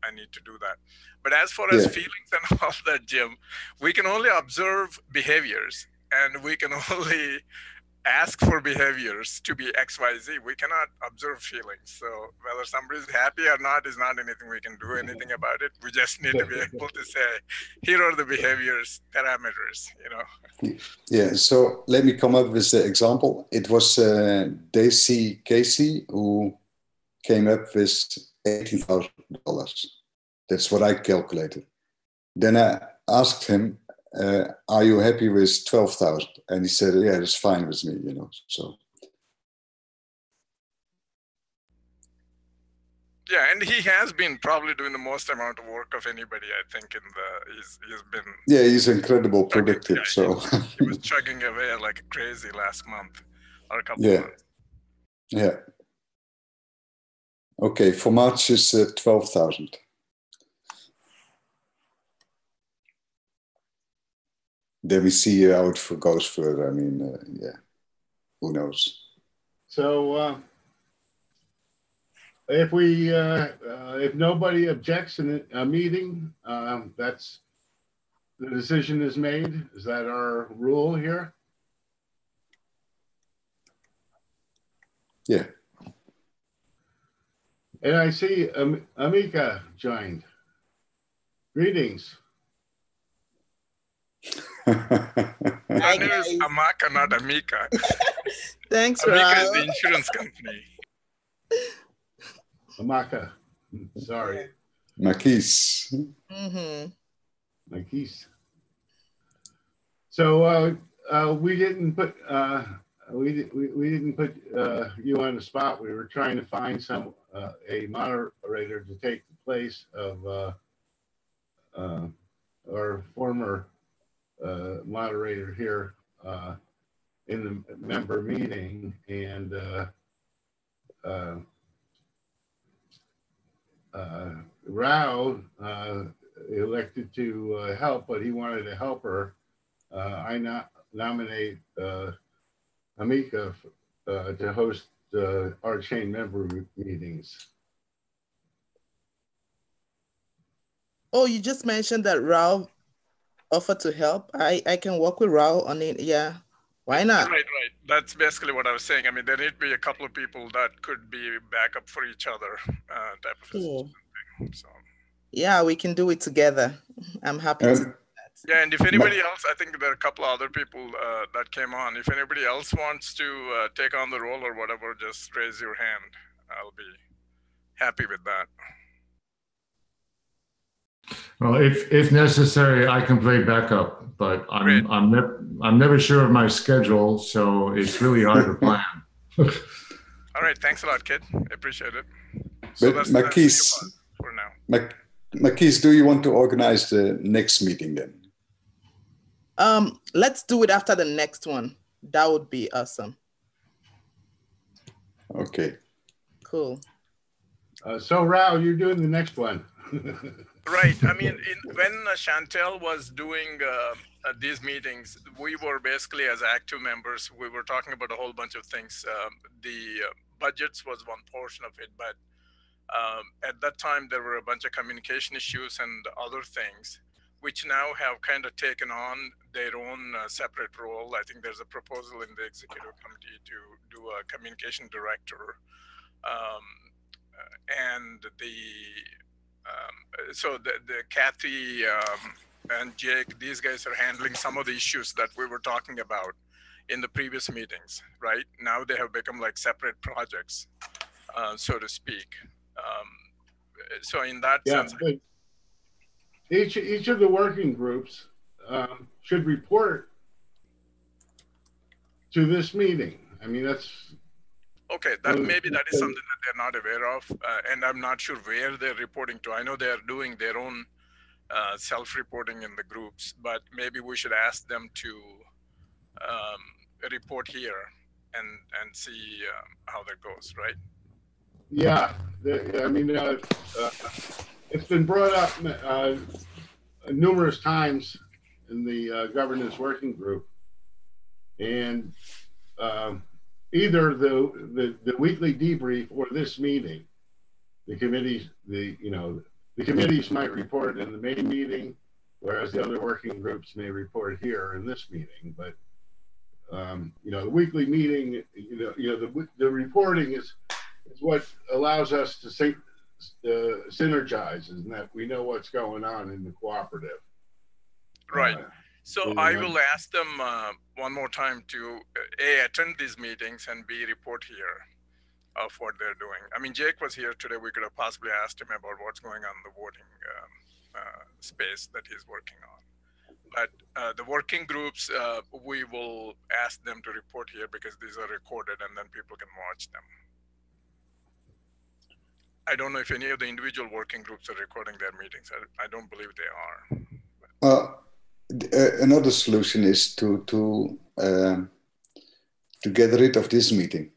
I need to do that. But as far as feelings and all that, Jim, we can only observe behaviors, and we can only ask for behaviors to be XYZ. We cannot observe feelings. So whether somebody's happy or not is not anything we can do anything about it. We just need to be able to say, here are the behaviors parameters, you know. Yeah, so let me come up with the example. It was Daisy Casey who came up with $80,000. That's what I calculated. Then I asked him, are you happy with 12,000? And he said, yeah, that's fine with me, you know, so. Yeah, and he has been probably doing the most amount of work of anybody, I think, he's been. Yeah, he's incredible productive, yeah, so. He was chugging away like crazy last month or a couple yeah. months. Yeah. Okay, for March is 12,000. Then we see how it goes further. I mean, yeah, who knows? So if nobody objects in a meeting, that's the decision is made. Is that our rule here? Yeah. And I see Amika joined. Greetings. Her name is Amaka, not Amika. Thanks, Amika Rob. is the insurance company. Amaka, sorry. Marquise. Marquise. So we didn't put we didn't put you on the spot. We were trying to find a moderator to take the place of our former moderator here in the member meeting, and Rao elected to help, but he wanted a helper. I nominate Amika to host RChain member meetings. Oh, you just mentioned that Rao offered to help. I can work with Rao on it. Yeah, why not? Right. That's basically what I was saying. I mean, there need to be a couple of people that could be backup for each other, type of Cool. thing. So. Yeah, we can do it together. I'm happy to do that. Yeah, and if anybody else, I think there are a couple of other people that came on. If anybody else wants to take on the role or whatever, just raise your hand. I'll be happy with that. Well, if necessary, I can play backup, but I'm never sure of my schedule, so it's really hard to plan. All right, thanks a lot, kid. I appreciate it. So but Marquise, for now. Marquise, do you want to organize the next meeting then? Let's do it after the next one. That would be awesome. Okay. Cool. So Rao, you're doing the next one. Right. I mean, when Chantel was doing these meetings, we were basically as active members, we were talking about a whole bunch of things. The budgets was one portion of it, but at that time there were a bunch of communication issues and other things, which now have kind of taken on their own separate role. I think there's a proposal in the executive committee to do a communication director. And so the Kathy and Jake, these guys are handling some of the issues that we were talking about in the previous meetings, right? Now they have become like separate projects, so to speak. So in that sense, each of the working groups should report to this meeting. I mean, that's okay. That maybe that is something that they're not aware of, and I'm not sure where they're reporting to. I know they're doing their own self-reporting in the groups, but maybe we should ask them to report here and see how that goes, right? Yeah, I mean, it's been brought up numerous times in the governance working group, and either the weekly debrief or this meeting, the committees might report in the main meeting, whereas the other working groups may report here in this meeting. But The weekly meeting, the reporting is what allows us to synergize, and that we know what's going on in the cooperative. Right. So I will ask them one more time to A, attend these meetings, and B, report here of what they're doing. I mean, Jake was here today. We could have possibly asked him about what's going on in the voting space that he's working on. But the working groups, we will ask them to report here because these are recorded and then people can watch them. I don't know if any of the individual working groups are recording their meetings. I don't believe they are. Another solution is to get rid of this meeting.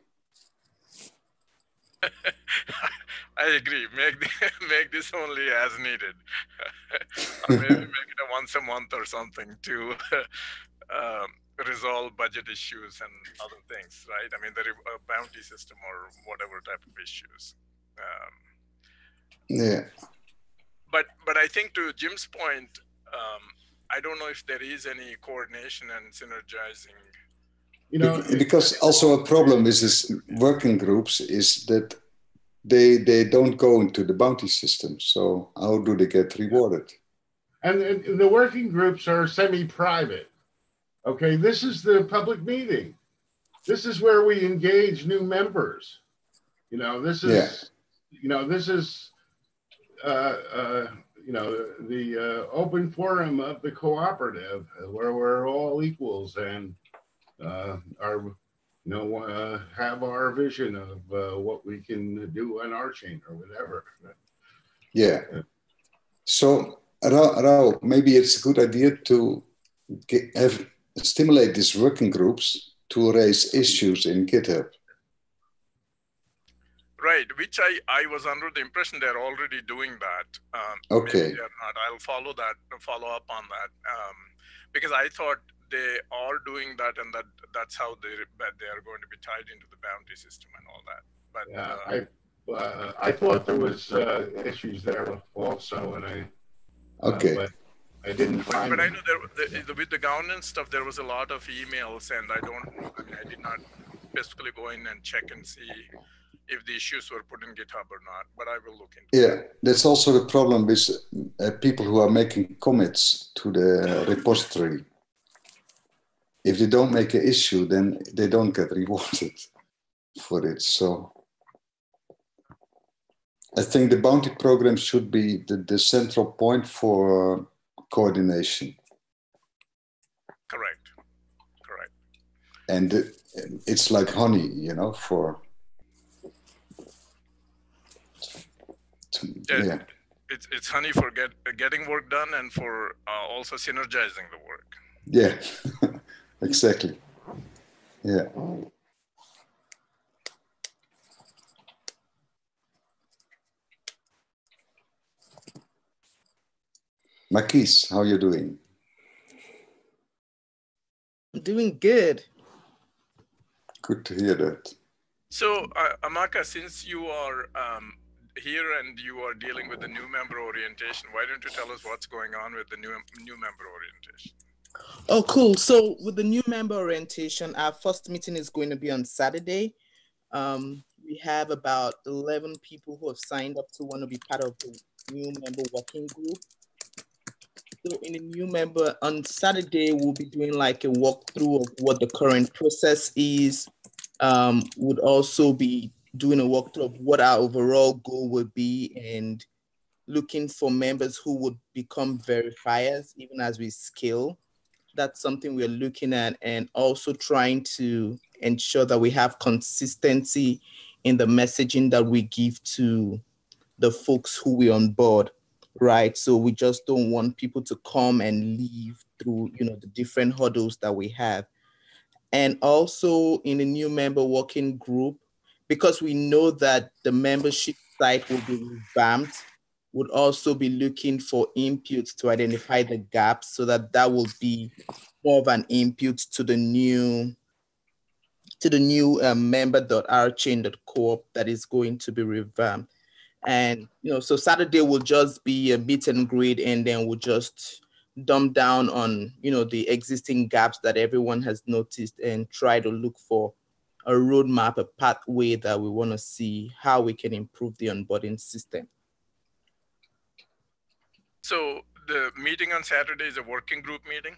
I agree. Make this only as needed. Or maybe make it a once a month or something to resolve budget issues and other things, right? I mean, the bounty system or whatever type of issues. Yeah. But I think to Jim's point, I don't know if there is any coordination and synergizing. Because also a problem with this working groups is that they don't go into the bounty system. So how do they get rewarded? And the working groups are semi-private. Okay, this is the public meeting. This is where we engage new members. This is, this is, the open forum of the cooperative where we're all equals and have our vision of what we can do on RChain or whatever. Yeah. So, Raul, maybe it's a good idea to stimulate these working groups to raise issues in GitHub. Right, which I was under the impression they're already doing that. Okay. Maybe they're not. I'll follow up on that, because I thought they are doing that, and that's how they are going to be tied into the bounty system and all that. But I thought there was issues there also, and but I didn't find. But I know with the governance stuff, there was a lot of emails, and I did not specifically go in and check and see if the issues were put in GitHub or not, but I will look into it. Yeah, that's also the problem with people who are making commits to the repository. If they don't make an issue, then they don't get rewarded for it. So I think the bounty program should be the central point for coordination. Correct. And it's like honey, for... Yeah. It's honey for getting work done and for also synergizing the work. Yeah, exactly. Yeah. Makis, how are you doing? I'm doing good. Good to hear that. So, Amaka, since you are here and you are dealing with the new member orientation, why don't you tell us what's going on with the new member orientation? Oh, cool. So with the new member orientation, our first meeting is going to be on Saturday. We have about 11 people who have signed up to want to be part of the new member working group. So in the new member, on Saturday, we'll be doing like a walkthrough of what the current process is. Would also be doing a walkthrough of what our overall goal would be and looking for members who would become verifiers even as we scale. That's something we're looking at, and also trying to ensure that we have consistency in the messaging that we give to the folks who we onboard, right? So we just don't want people to come and leave through, the different hurdles that we have. And also in the new member working group, because we know that the membership site will be revamped, would also be looking for inputs to identify the gaps so that will be more of an input to the new member.rchain.coop that is going to be revamped. And, so Saturday will just be a meet and greet, and then we'll just dumb down on, the existing gaps that everyone has noticed and try to look for a roadmap, a pathway that we want to see how we can improve the onboarding system. So the meeting on Saturday is a working group meeting?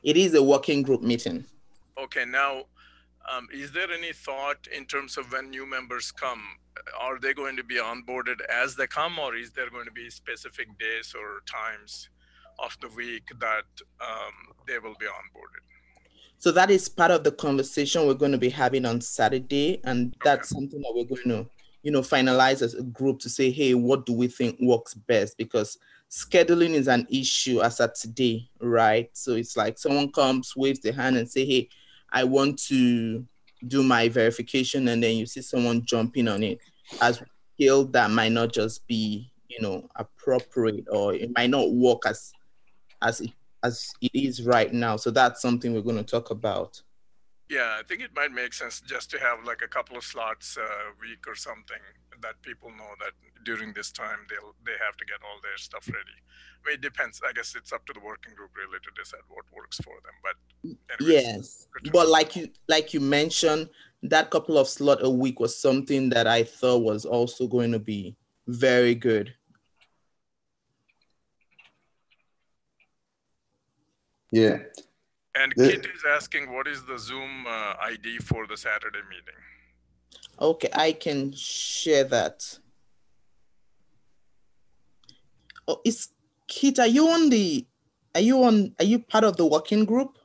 It is a working group meeting. Okay, now, is there any thought in terms of when new members come? Are they going to be onboarded as they come, or is there going to be specific days or times of the week that they will be onboarded? So that is part of the conversation we're going to be having on Saturday. And that's something that we're going to, finalize as a group to say, hey, what do we think works best? Because scheduling is an issue as of today, right? So it's like someone comes, waves their hand and say, hey, I want to do my verification. And then you see someone jumping on it. As we feel that might not just be, appropriate, or it might not work as it is right now. So that's something we're going to talk about. Yeah, I think it might make sense just to have like a couple of slots a week or something that people know that during this time they have to get all their stuff ready. I mean, it depends. I guess it's up to the working group really to decide what works for them. But anyways, yes, but like you mentioned, that couple of slots a week was something that I thought was also going to be very good. Yeah. And Kit is asking, what is the Zoom ID for the Saturday meeting? Okay, I can share that. Oh, Kit, are you part of the working group?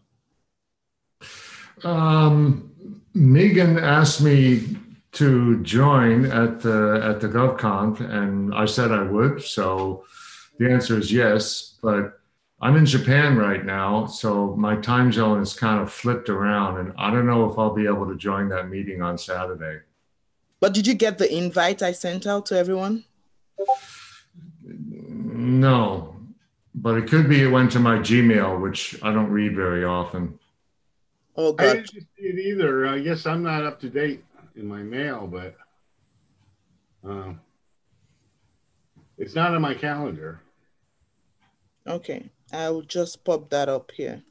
Megan asked me to join at the GovConf, and I said I would. So the answer is yes, but I'm in Japan right now, so my time zone is kind of flipped around, and I don't know if I'll be able to join that meeting on Saturday. But did you get the invite I sent out to everyone? No, but it could be it went to my Gmail, which I don't read very often. Oh, God. I didn't see it either. I guess I'm not up to date in my mail, but it's not on my calendar. Okay, I'll just pop that up here.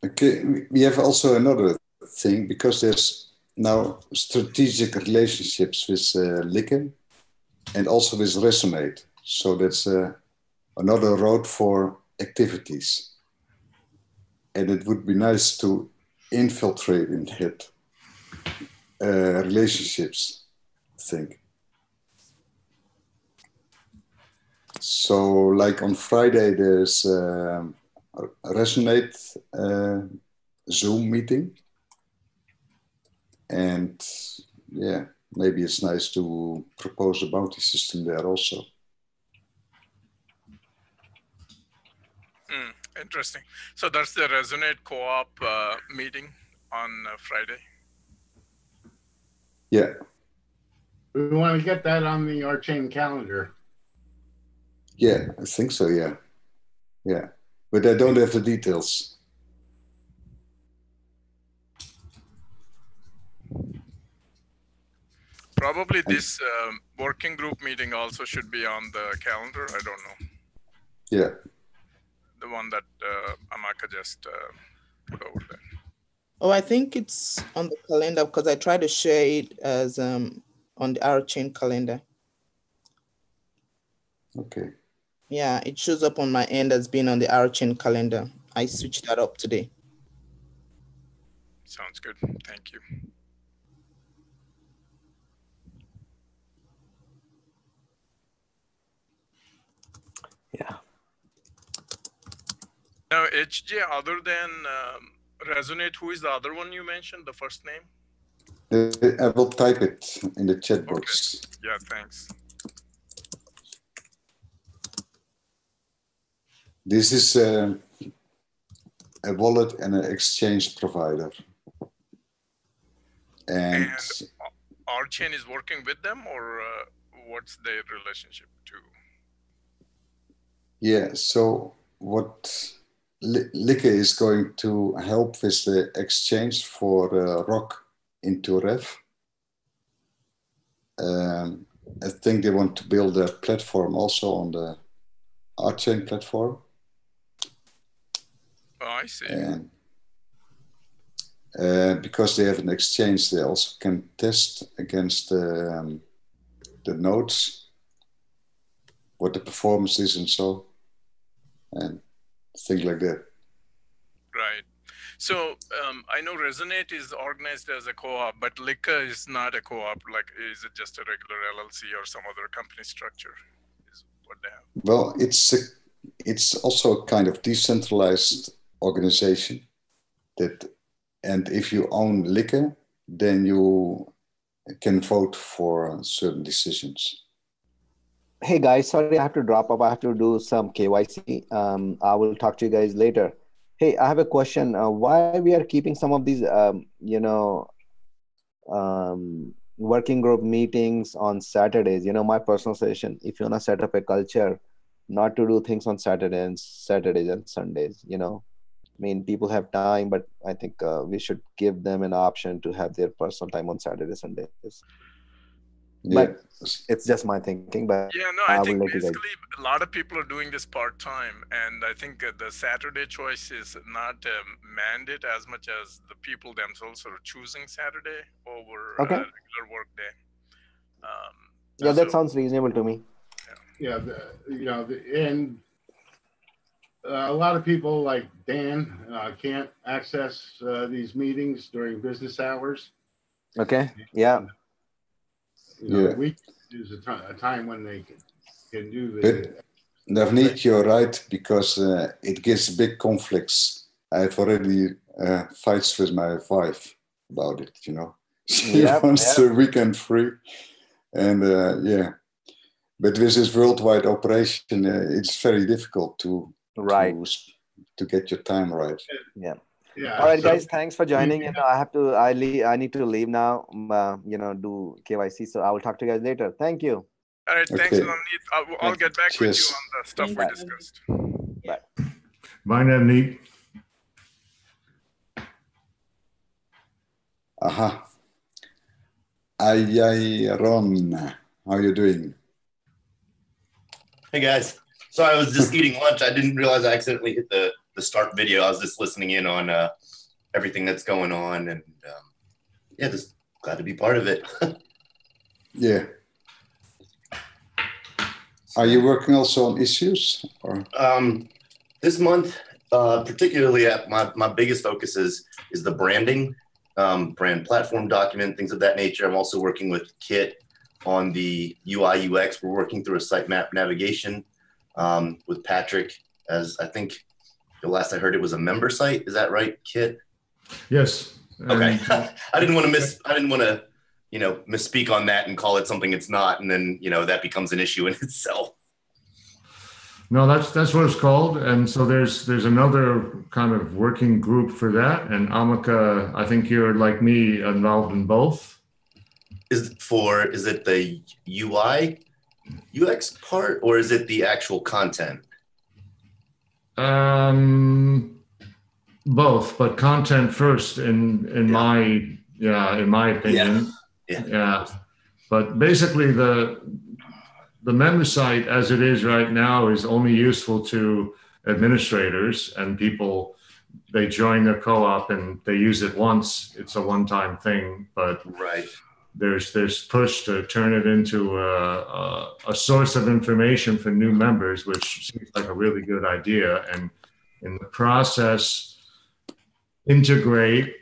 Okay, we have also another thing, because there's now strategic relationships with Licken and also with Resonate. So that's another road for activities. And it would be nice to infiltrate in that relationships, I think. So like on Friday, there's a Resonate Zoom meeting. And yeah, maybe it's nice to propose a bounty system there also. Interesting. So that's the Resonate co-op meeting on Friday? Yeah. We want to get that on the RChain calendar. Yeah, I think so, yeah. Yeah, but I don't have the details. Probably this working group meeting also should be on the calendar. I don't know. Yeah. The one that Amaka just put over there. Oh, I think it's on the calendar because I tried to share it as on the RChain calendar. Okay. Yeah, it shows up on my end as being on the RChain calendar. I switched that up today. Sounds good. Thank you. Yeah. Now, HJ, other than Resonate, who is the other one you mentioned, the first name? I will type it in the chat box. Okay. Yeah, thanks. This is a wallet and an exchange provider. And RChain is working with them, or what's their relationship to? Yeah, so what Likke is going to help with the exchange for ROC into Rev. I think they want to build a platform also on the RChain platform. Oh, I see. And because they have an exchange, they also can test against the nodes what the performance is and so, and things like that. Right. So I know Resonate is organized as a co-op, but Lika is not a co-op. Like, is it just a regular LLC or some other company structure? Is what they have. Well, it's also a kind of decentralized organization that, and if you own Lika, then you can vote for certain decisions. Hey guys, sorry I have to drop off. I have to do some KYC. I will talk to you guys later. Hey, I have a question. Why we are keeping some of these, working group meetings on Saturdays? You know, my personal session. If you wanna set up a culture, not to do things on Saturdays and Sundays. You know, I mean, people have time, but I think we should give them an option to have their personal time on Saturdays, Sundays. Yeah. But it's just my thinking, but Yeah, no, I think basically a lot of people are doing this part-time, and I think the Saturday choice is not a mandate as much as the people themselves are choosing Saturday over a regular work day. Yeah, that sounds reasonable to me. Yeah, and a lot of people like Dan can't access these meetings during business hours. Okay, yeah. Week is a time when they can do the. But Navneet, you're right, because it gives big conflicts. I've already fights with my wife about it, you know. She wants a weekend free. And yeah, but with this worldwide operation, it's very difficult to get your time right. Yeah. All right, guys. Thanks for joining. You know, I need to leave now. Do KYC. So I will talk to you guys later. Thank you. All right. Thanks, Navneet. I'll get back with you on the stuff we discussed. Bye. Bye, Navneet. Aha. Ron, how are you doing? Hey guys. Sorry, I was just eating lunch. I didn't realize I accidentally hit the start video. I was just listening in on everything that's going on, and yeah, just glad to be part of it. Yeah. Are you working also on issues? Or? This month, particularly my biggest focus is the branding, brand platform document, things of that nature. I'm also working with Kit on the UI UX. We're working through a sitemap navigation with Patrick, as I think the last I heard it was a member site. Is that right, Kit? Yes. Okay. I didn't want to misspeak on that and call it something it's not, and then that becomes an issue in itself. No, that's what it's called, and so there's another kind of working group for that, and Amika, I think you're like me, involved in both. Is it the UI UX part, or is it the actual content? Both, but content first in my opinion. Yeah. But basically the member site as it is right now is only useful to administrators and people. They join their co-op and they use it once. It's a one-time thing, but there's push to turn it into a source of information for new members, which seems like a really good idea. And in the process, integrate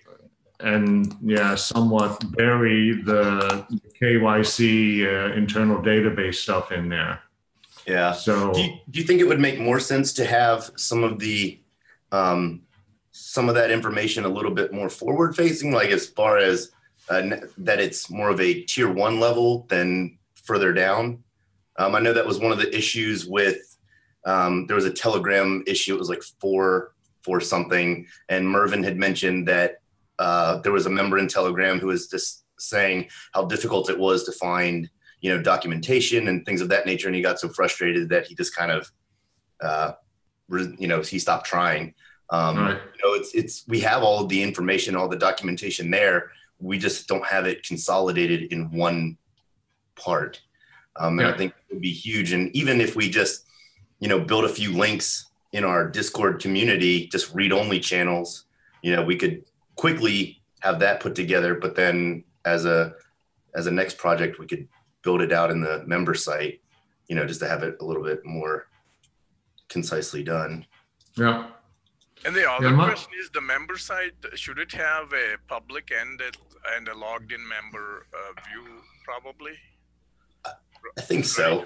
and somewhat bury the KYC internal database stuff in there. Yeah. So do you think it would make more sense to have some of that information a little bit more forward facing, like as far as that it's more of a tier 1 level than further down? I know that was one of the issues with, there was a Telegram issue. It was like 4 something. And Mervin had mentioned that there was a member in Telegram who was just saying how difficult it was to find, documentation and things of that nature. And he got so frustrated that he just kind of, he stopped trying. We have all of the information, all the documentation there. We just don't have it consolidated in one part. And I think it would be huge. And even if we just build a few links in our Discord community, just read-only channels, we could quickly have that put together. But then as a next project, we could build it out in the member site, just to have it a little bit more concisely done. Yeah. And the other question is, the member site, should it have a public and a logged in member view probably? I think so.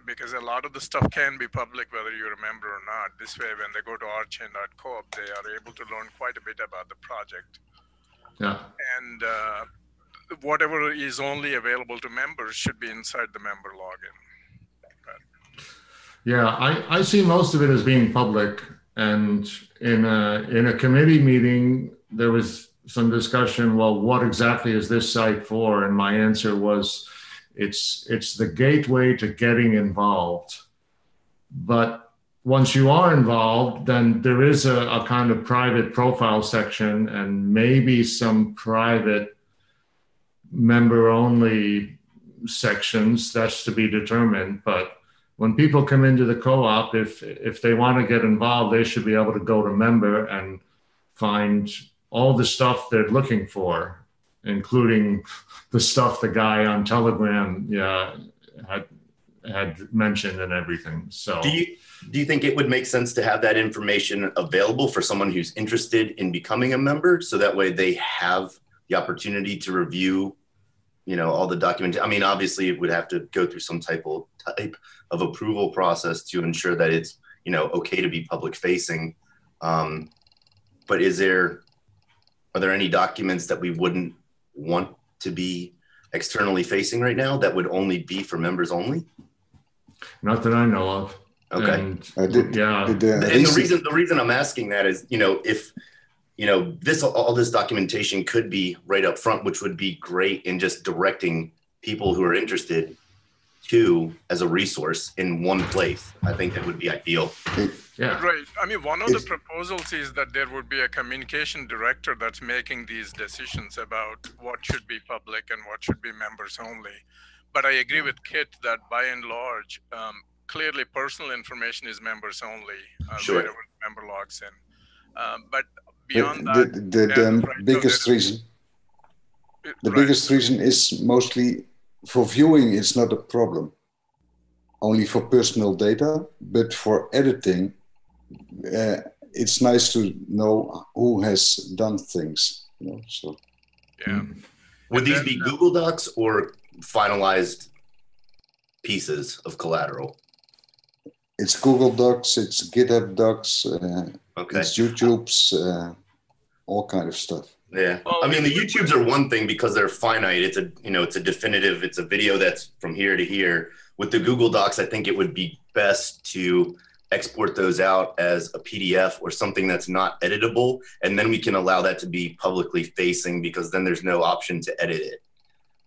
Because a lot of the stuff can be public, whether you're a member or not. This way, when they go to RChain.coop, they are able to learn quite a bit about the project. Yeah. And whatever is only available to members should be inside the member login. Yeah, I see most of it as being public. And in a committee meeting, there was some discussion, well, what exactly is this site for? And my answer was, it's the gateway to getting involved. But once you are involved, then there is a kind of private profile section and maybe some private member-only sections. That's to be determined. But when people come into the co-op, if they want to get involved, they should be able to go to member and find all the stuff they're looking for, including the stuff the guy on Telegram had mentioned and everything. So do you think it would make sense to have that information available for someone who's interested in becoming a member, so that way they have the opportunity to review, all the document? I mean, obviously it would have to go through some type of approval process to ensure that it's, okay to be public facing. But are there any documents that we wouldn't want to be externally facing right now that would only be for members only? Not that I know of. Okay. And, the reason I'm asking that is, if all this documentation could be right up front, which would be great in just directing people who are interested as a resource in one place. I think that would be ideal. Yeah. Right. I mean, one of the proposals is that there would be a communication director that's making these decisions about what should be public and what should be members only. But I agree with Kit that by and large, clearly personal information is members only, sure. wherever the member logs in. But beyond that, the biggest reason is mostly for viewing. It's not a problem, only for personal data, but for editing, it's nice to know who has done things. So yeah. Would these be Google Docs or finalized pieces of collateral? It's Google Docs, it's GitHub Docs, it's YouTube's, all kind of stuff. Yeah, I mean, the YouTubes are one thing because they're finite. It's a definitive. It's a video that's from here to here. With the Google Docs, I think it would be best to export those out as a PDF or something that's not editable, and then we can allow that to be publicly facing, because then there's no option to edit it.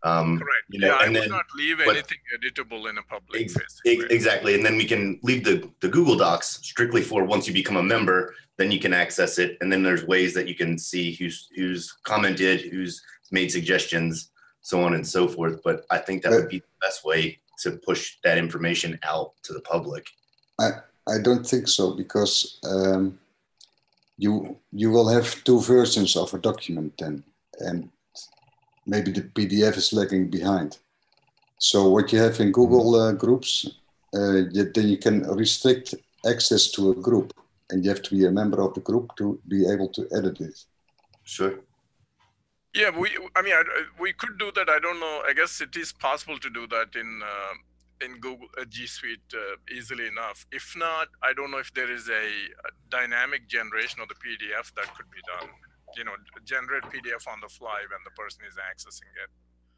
Correct. I would not leave anything editable in a public exactly. And then we can leave the Google Docs strictly for once you become a member, then you can access it. And then there's ways that you can see who's commented, who's made suggestions, so on and so forth. But I think that would be the best way to push that information out to the public. I don't think so, because you will have two versions of a document then, and maybe the PDF is lagging behind. So what you have in Google groups, then you can restrict access to a group, and you have to be a member of the group to be able to edit it. Sure. Yeah, we could do that. I don't know. I guess it is possible to do that in Google G Suite easily enough. If not, I don't know if there is a dynamic generation of the PDF that could be done. Generate PDF on the fly when the person is accessing it.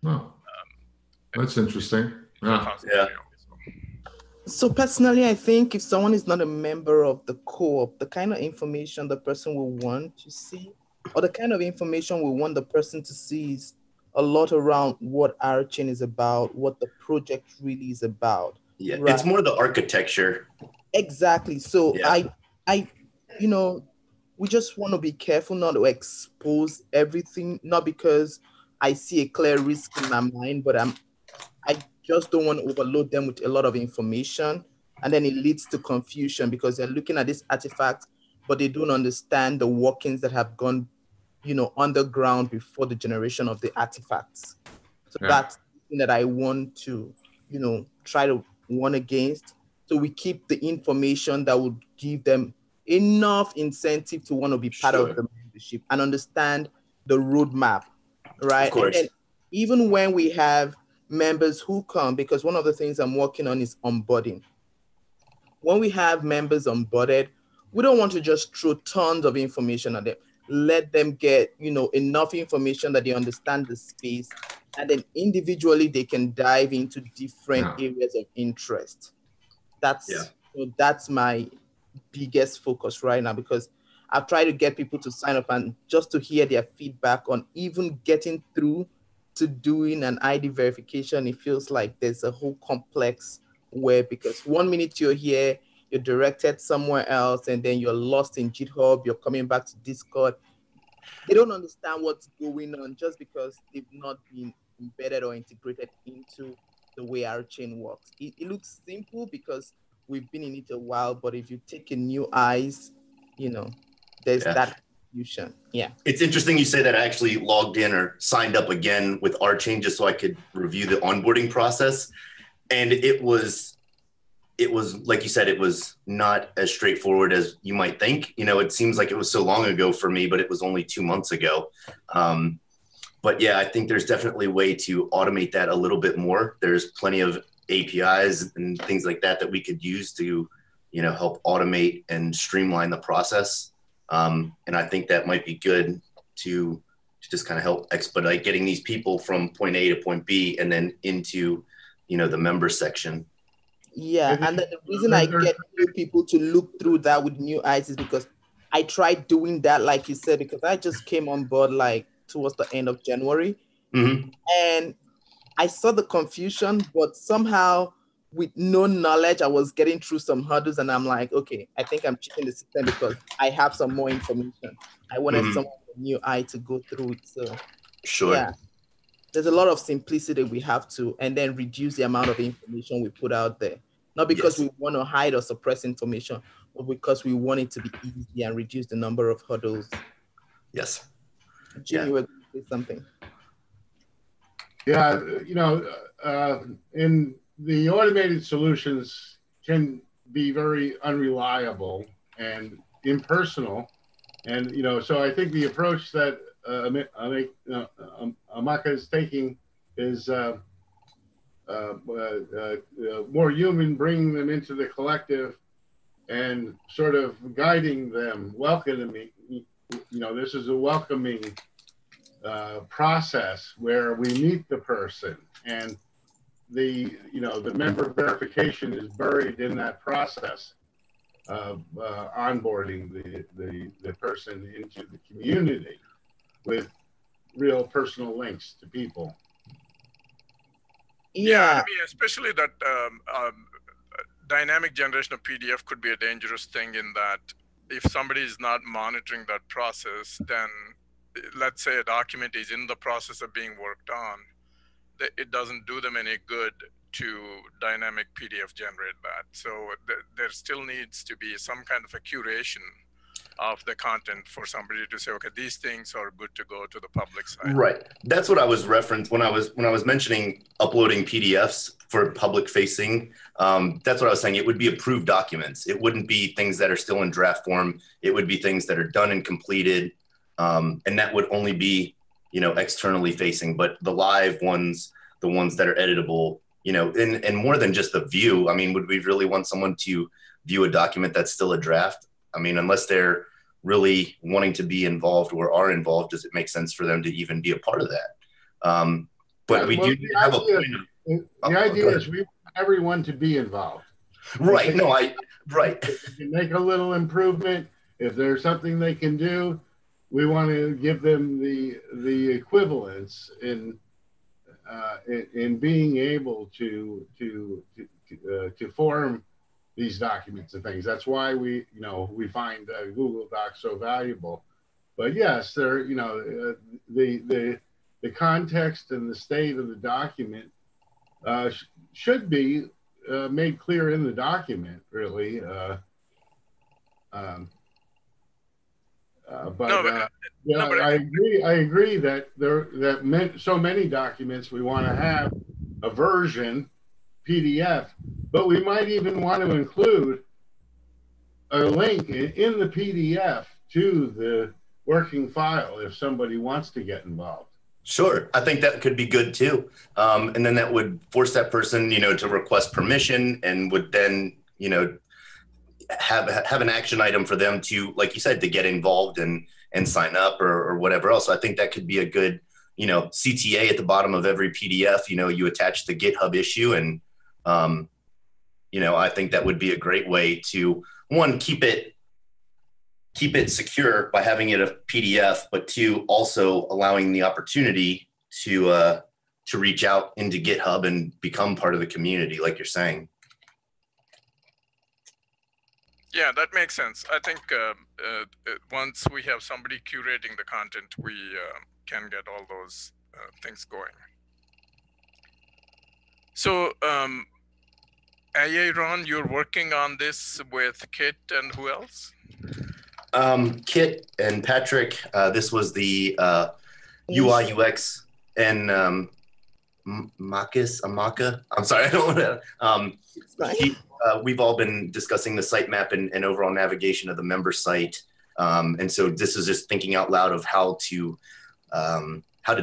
Oh, that's interesting. Yeah. So personally, I think if someone is not a member of the co-op, the kind of information the person will want to see, or the kind of information we want the person to see, is a lot around what RChain is about, what the project really is about. Yeah, right? It's more the architecture. Exactly. So yeah. I we just want to be careful not to expose everything, not because I see a clear risk in my mind, but I just don't want to overload them with a lot of information. And then it leads to confusion because they're looking at this artifact, but they don't understand the workings that have gone, underground before the generation of the artifacts. So that's something that I want to, try to warn against. So we keep the information that would give them enough incentive to want to be part of the membership and understand the roadmap, right? Of course. And then even when we have members who come, because one of the things I'm working on is onboarding. When we have members onboarded, we don't want to just throw tons of information at them. Let them get, enough information that they understand the space, and then individually they can dive into different areas of interest. That's my biggest focus right now, because I've tried to get people to sign up and just to hear their feedback on even getting through to doing an ID verification. It feels like there's a whole complex way, because 1 minute you're here, you're directed somewhere else, and then you're lost in GitHub, you're coming back to Discord. They don't understand what's going on just because they've not been embedded or integrated into the way RChain works. It looks simple because we've been in it a while, but if you take a new eyes, there's that confusion. Yeah. It's interesting you say that. I actually logged in or signed up again with RChain just so I could review the onboarding process. And it was like you said, it was not as straightforward as you might think. It seems like it was so long ago for me, but it was only 2 months ago. But yeah, I think there's definitely a way to automate that a little bit more. There's plenty of APIs and things like that we could use to, help automate and streamline the process. And I think that might be good to just kind of help expedite getting these people from point A to point B and then into, the member section. Yeah, and then the reason I get new people to look through that with new eyes is because I tried doing that, like you said, because I just came on board like towards the end of January. Mm-hmm. And I saw the confusion, but somehow with no knowledge, I was getting through some hurdles, and I'm like, okay, I think I'm cheating the system because I have some more information. I wanted someone with a new eye to go through it. So yeah, there's a lot of simplicity we have to, and then reduce the amount of information we put out there. Not because we want to hide or suppress information, but because we want it to be easy and reduce the number of hurdles. Yes. Jim, you were going to say something. Yeah, in the automated solutions can be very unreliable and impersonal. And, so I think the approach that Amaka is taking is more human, bringing them into the collective and sort of guiding them, welcoming. This is a welcoming process where we meet the person, and the member verification is buried in that process of onboarding the person into the community with real personal links to people. Yeah, I mean, especially that dynamic generation of PDF could be a dangerous thing in that if somebody is not monitoring that process, then let's say a document is in the process of being worked on, it doesn't do them any good to dynamic PDF generate that. So there still needs to be some kind of a curation of the content for somebody to say, okay, these things are good to go to the public side. Right. That's what I was referenced when I was mentioning uploading PDFs for public facing. That's what I was saying. It would be approved documents. It wouldn't be things that are still in draft form. It would be things that are done and completed. And that would only be, externally facing, but the live ones, the ones that are editable, and more than just the view. I mean, would we really want someone to view a document that's still a draft? I mean, unless they're really wanting to be involved or are involved, does it make sense for them to even be a part of that? But we do have a point. The idea is we want everyone to be involved. Right. No, right. If they can make a little improvement, if there's something they can do, we want to give them the equivalence in being able to form these documents and things. That's why we find Google Docs so valuable. But yes, there, the context and the state of the document should be made clear in the document, really. I agree that so many documents we want to have a version PDF, but we might even want to include a link in the PDF to the working file if somebody wants to get involved. Sure, I think that could be good too. And then that would force that person, to request permission, and would then, have an action item for them to, like you said, to get involved and sign up or whatever else. So I think that could be a good, CTA at the bottom of every PDF. You attach the GitHub issue, and I think that would be a great way to, one, keep it secure by having it a PDF, but two, also allowing the opportunity to reach out into GitHub and become part of the community, like you're saying. Yeah, that makes sense. I think once we have somebody curating the content, we can get all those things going. So, Ron, you're working on this with Kit and who else? Kit and Patrick. This was the UI UX and Amaka. I'm sorry, I don't want to. We've all been discussing the sitemap and overall navigation of the member site, and so this is just thinking out loud of how to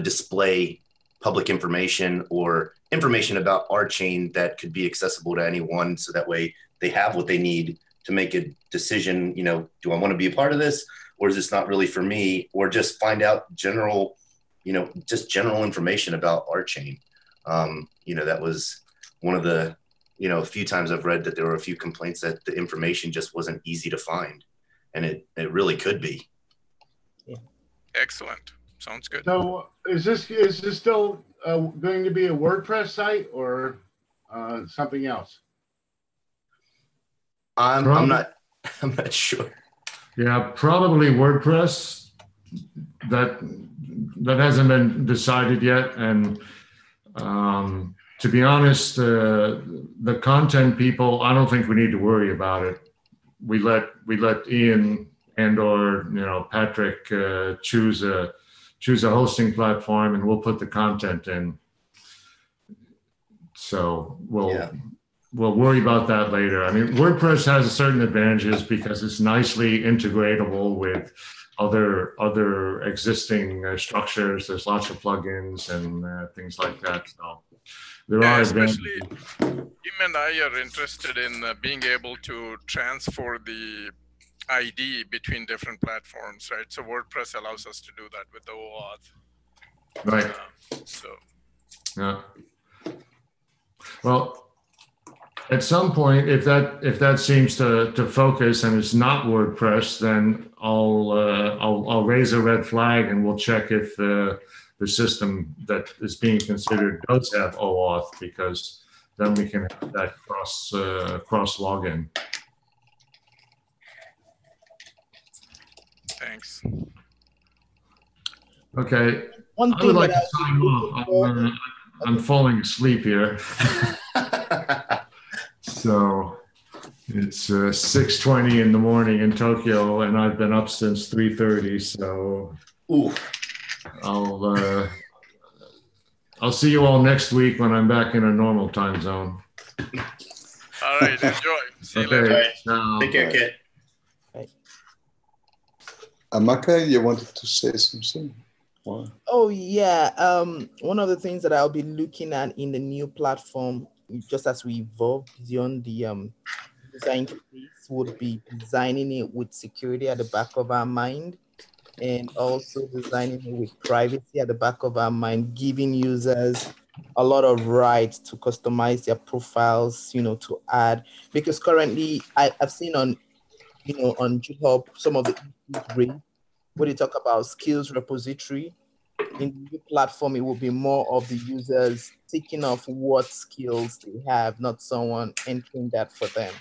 display public information or information about RChain that could be accessible to anyone, so that way they have what they need to make a decision. Do I want to be a part of this, or is this not really for me, or just find out general information about RChain. That was one of the, a few times I've read that there were a few complaints that the information just wasn't easy to find, and it really could be. Yeah. Excellent. Sounds good. So is this still going to be a WordPress site or something else? I'm not sure. Yeah, probably WordPress. That hasn't been decided yet, and to be honest, the content people, I don't think we need to worry about it. We let Ian and/or Patrick choose a hosting platform, and we'll put the content in. So we'll worry about that later. I mean, WordPress has certain advantages because it's nicely integratable with other existing structures. There's lots of plugins and things like that. So there are especially Jim and I are interested in being able to transfer the ID between different platforms, right? So WordPress allows us to do that with the OAuth. Right. Yeah. Well, at some point, if that seems to focus and it's not WordPress, then I'll raise a red flag, and we'll check if the system that is being considered does have OAuth, because then we can have that cross login. Thanks. Okay. I would like to sign off. I'm falling asleep here. So it's 6:20 in the morning in Tokyo, and I've been up since 3:30. So I'll see you all next week when I'm back in a normal time zone. All right, enjoy. See you later. Take care, Kit. Amaka, you wanted to say something? Wow. Oh yeah. One of the things that I'll be looking at in the new platform, just as we evolve beyond the design phase, would be designing it with security at the back of our mind, and also designing it with privacy at the back of our mind, giving users a lot of rights to customize their profiles, to add, because currently I've seen on GitHub some of the issues raised where they talk about skills repository. In the new platform, it will be more of the users taking off what skills they have, not someone entering that for them.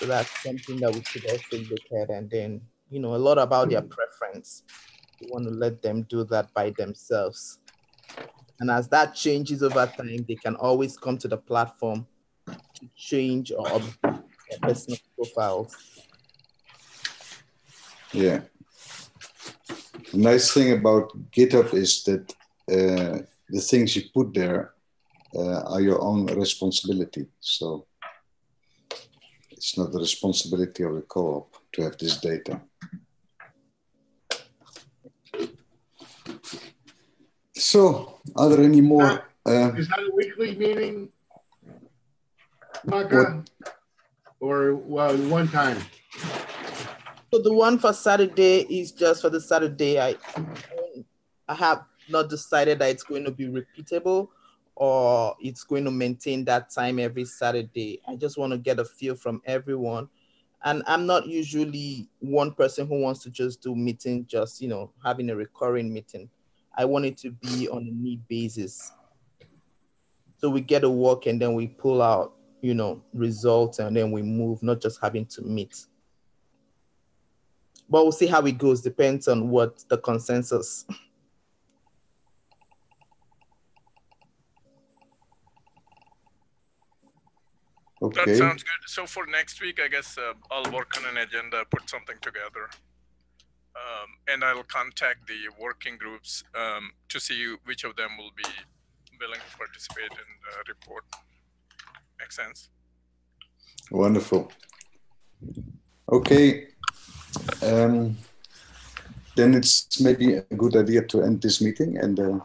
So that's something that we should also look at. And then, a lot about their preference. We want to let them do that by themselves. And as that changes over time, they can always come to the platform to to change or update their personal profiles. Yeah. The nice thing about GitHub is that the things you put there are your own responsibility. So it's not the responsibility of the co-op to have this data. So, are there any more? Is that a weekly meeting, Maka? Or, well, one time? So the one for Saturday is just for the Saturday. I have not decided that it's going to be repeatable or it's going to maintain that time every Saturday. I just want to get a feel from everyone. And I'm not usually one person who wants to just do meeting, just, you know, having a recurring meeting. I want it to be on a need basis. So we get a work and then we pull out, you know, results and then we move, not just having to meet. But we'll see how it goes. Depends on what the consensus. Okay. That sounds good. So for next week, I guess I'll work on an agenda, put something together. And I'll contact the working groups to see which of them will be willing to participate in the report. Makes sense? Wonderful. Okay. Then it's maybe a good idea to end this meeting and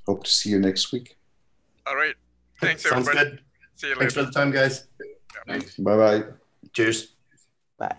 hope to see you next week. All right. Thanks, Sounds everybody. good. See you later. Thanks for the time, guys. Thanks. Bye-bye. Cheers. Bye.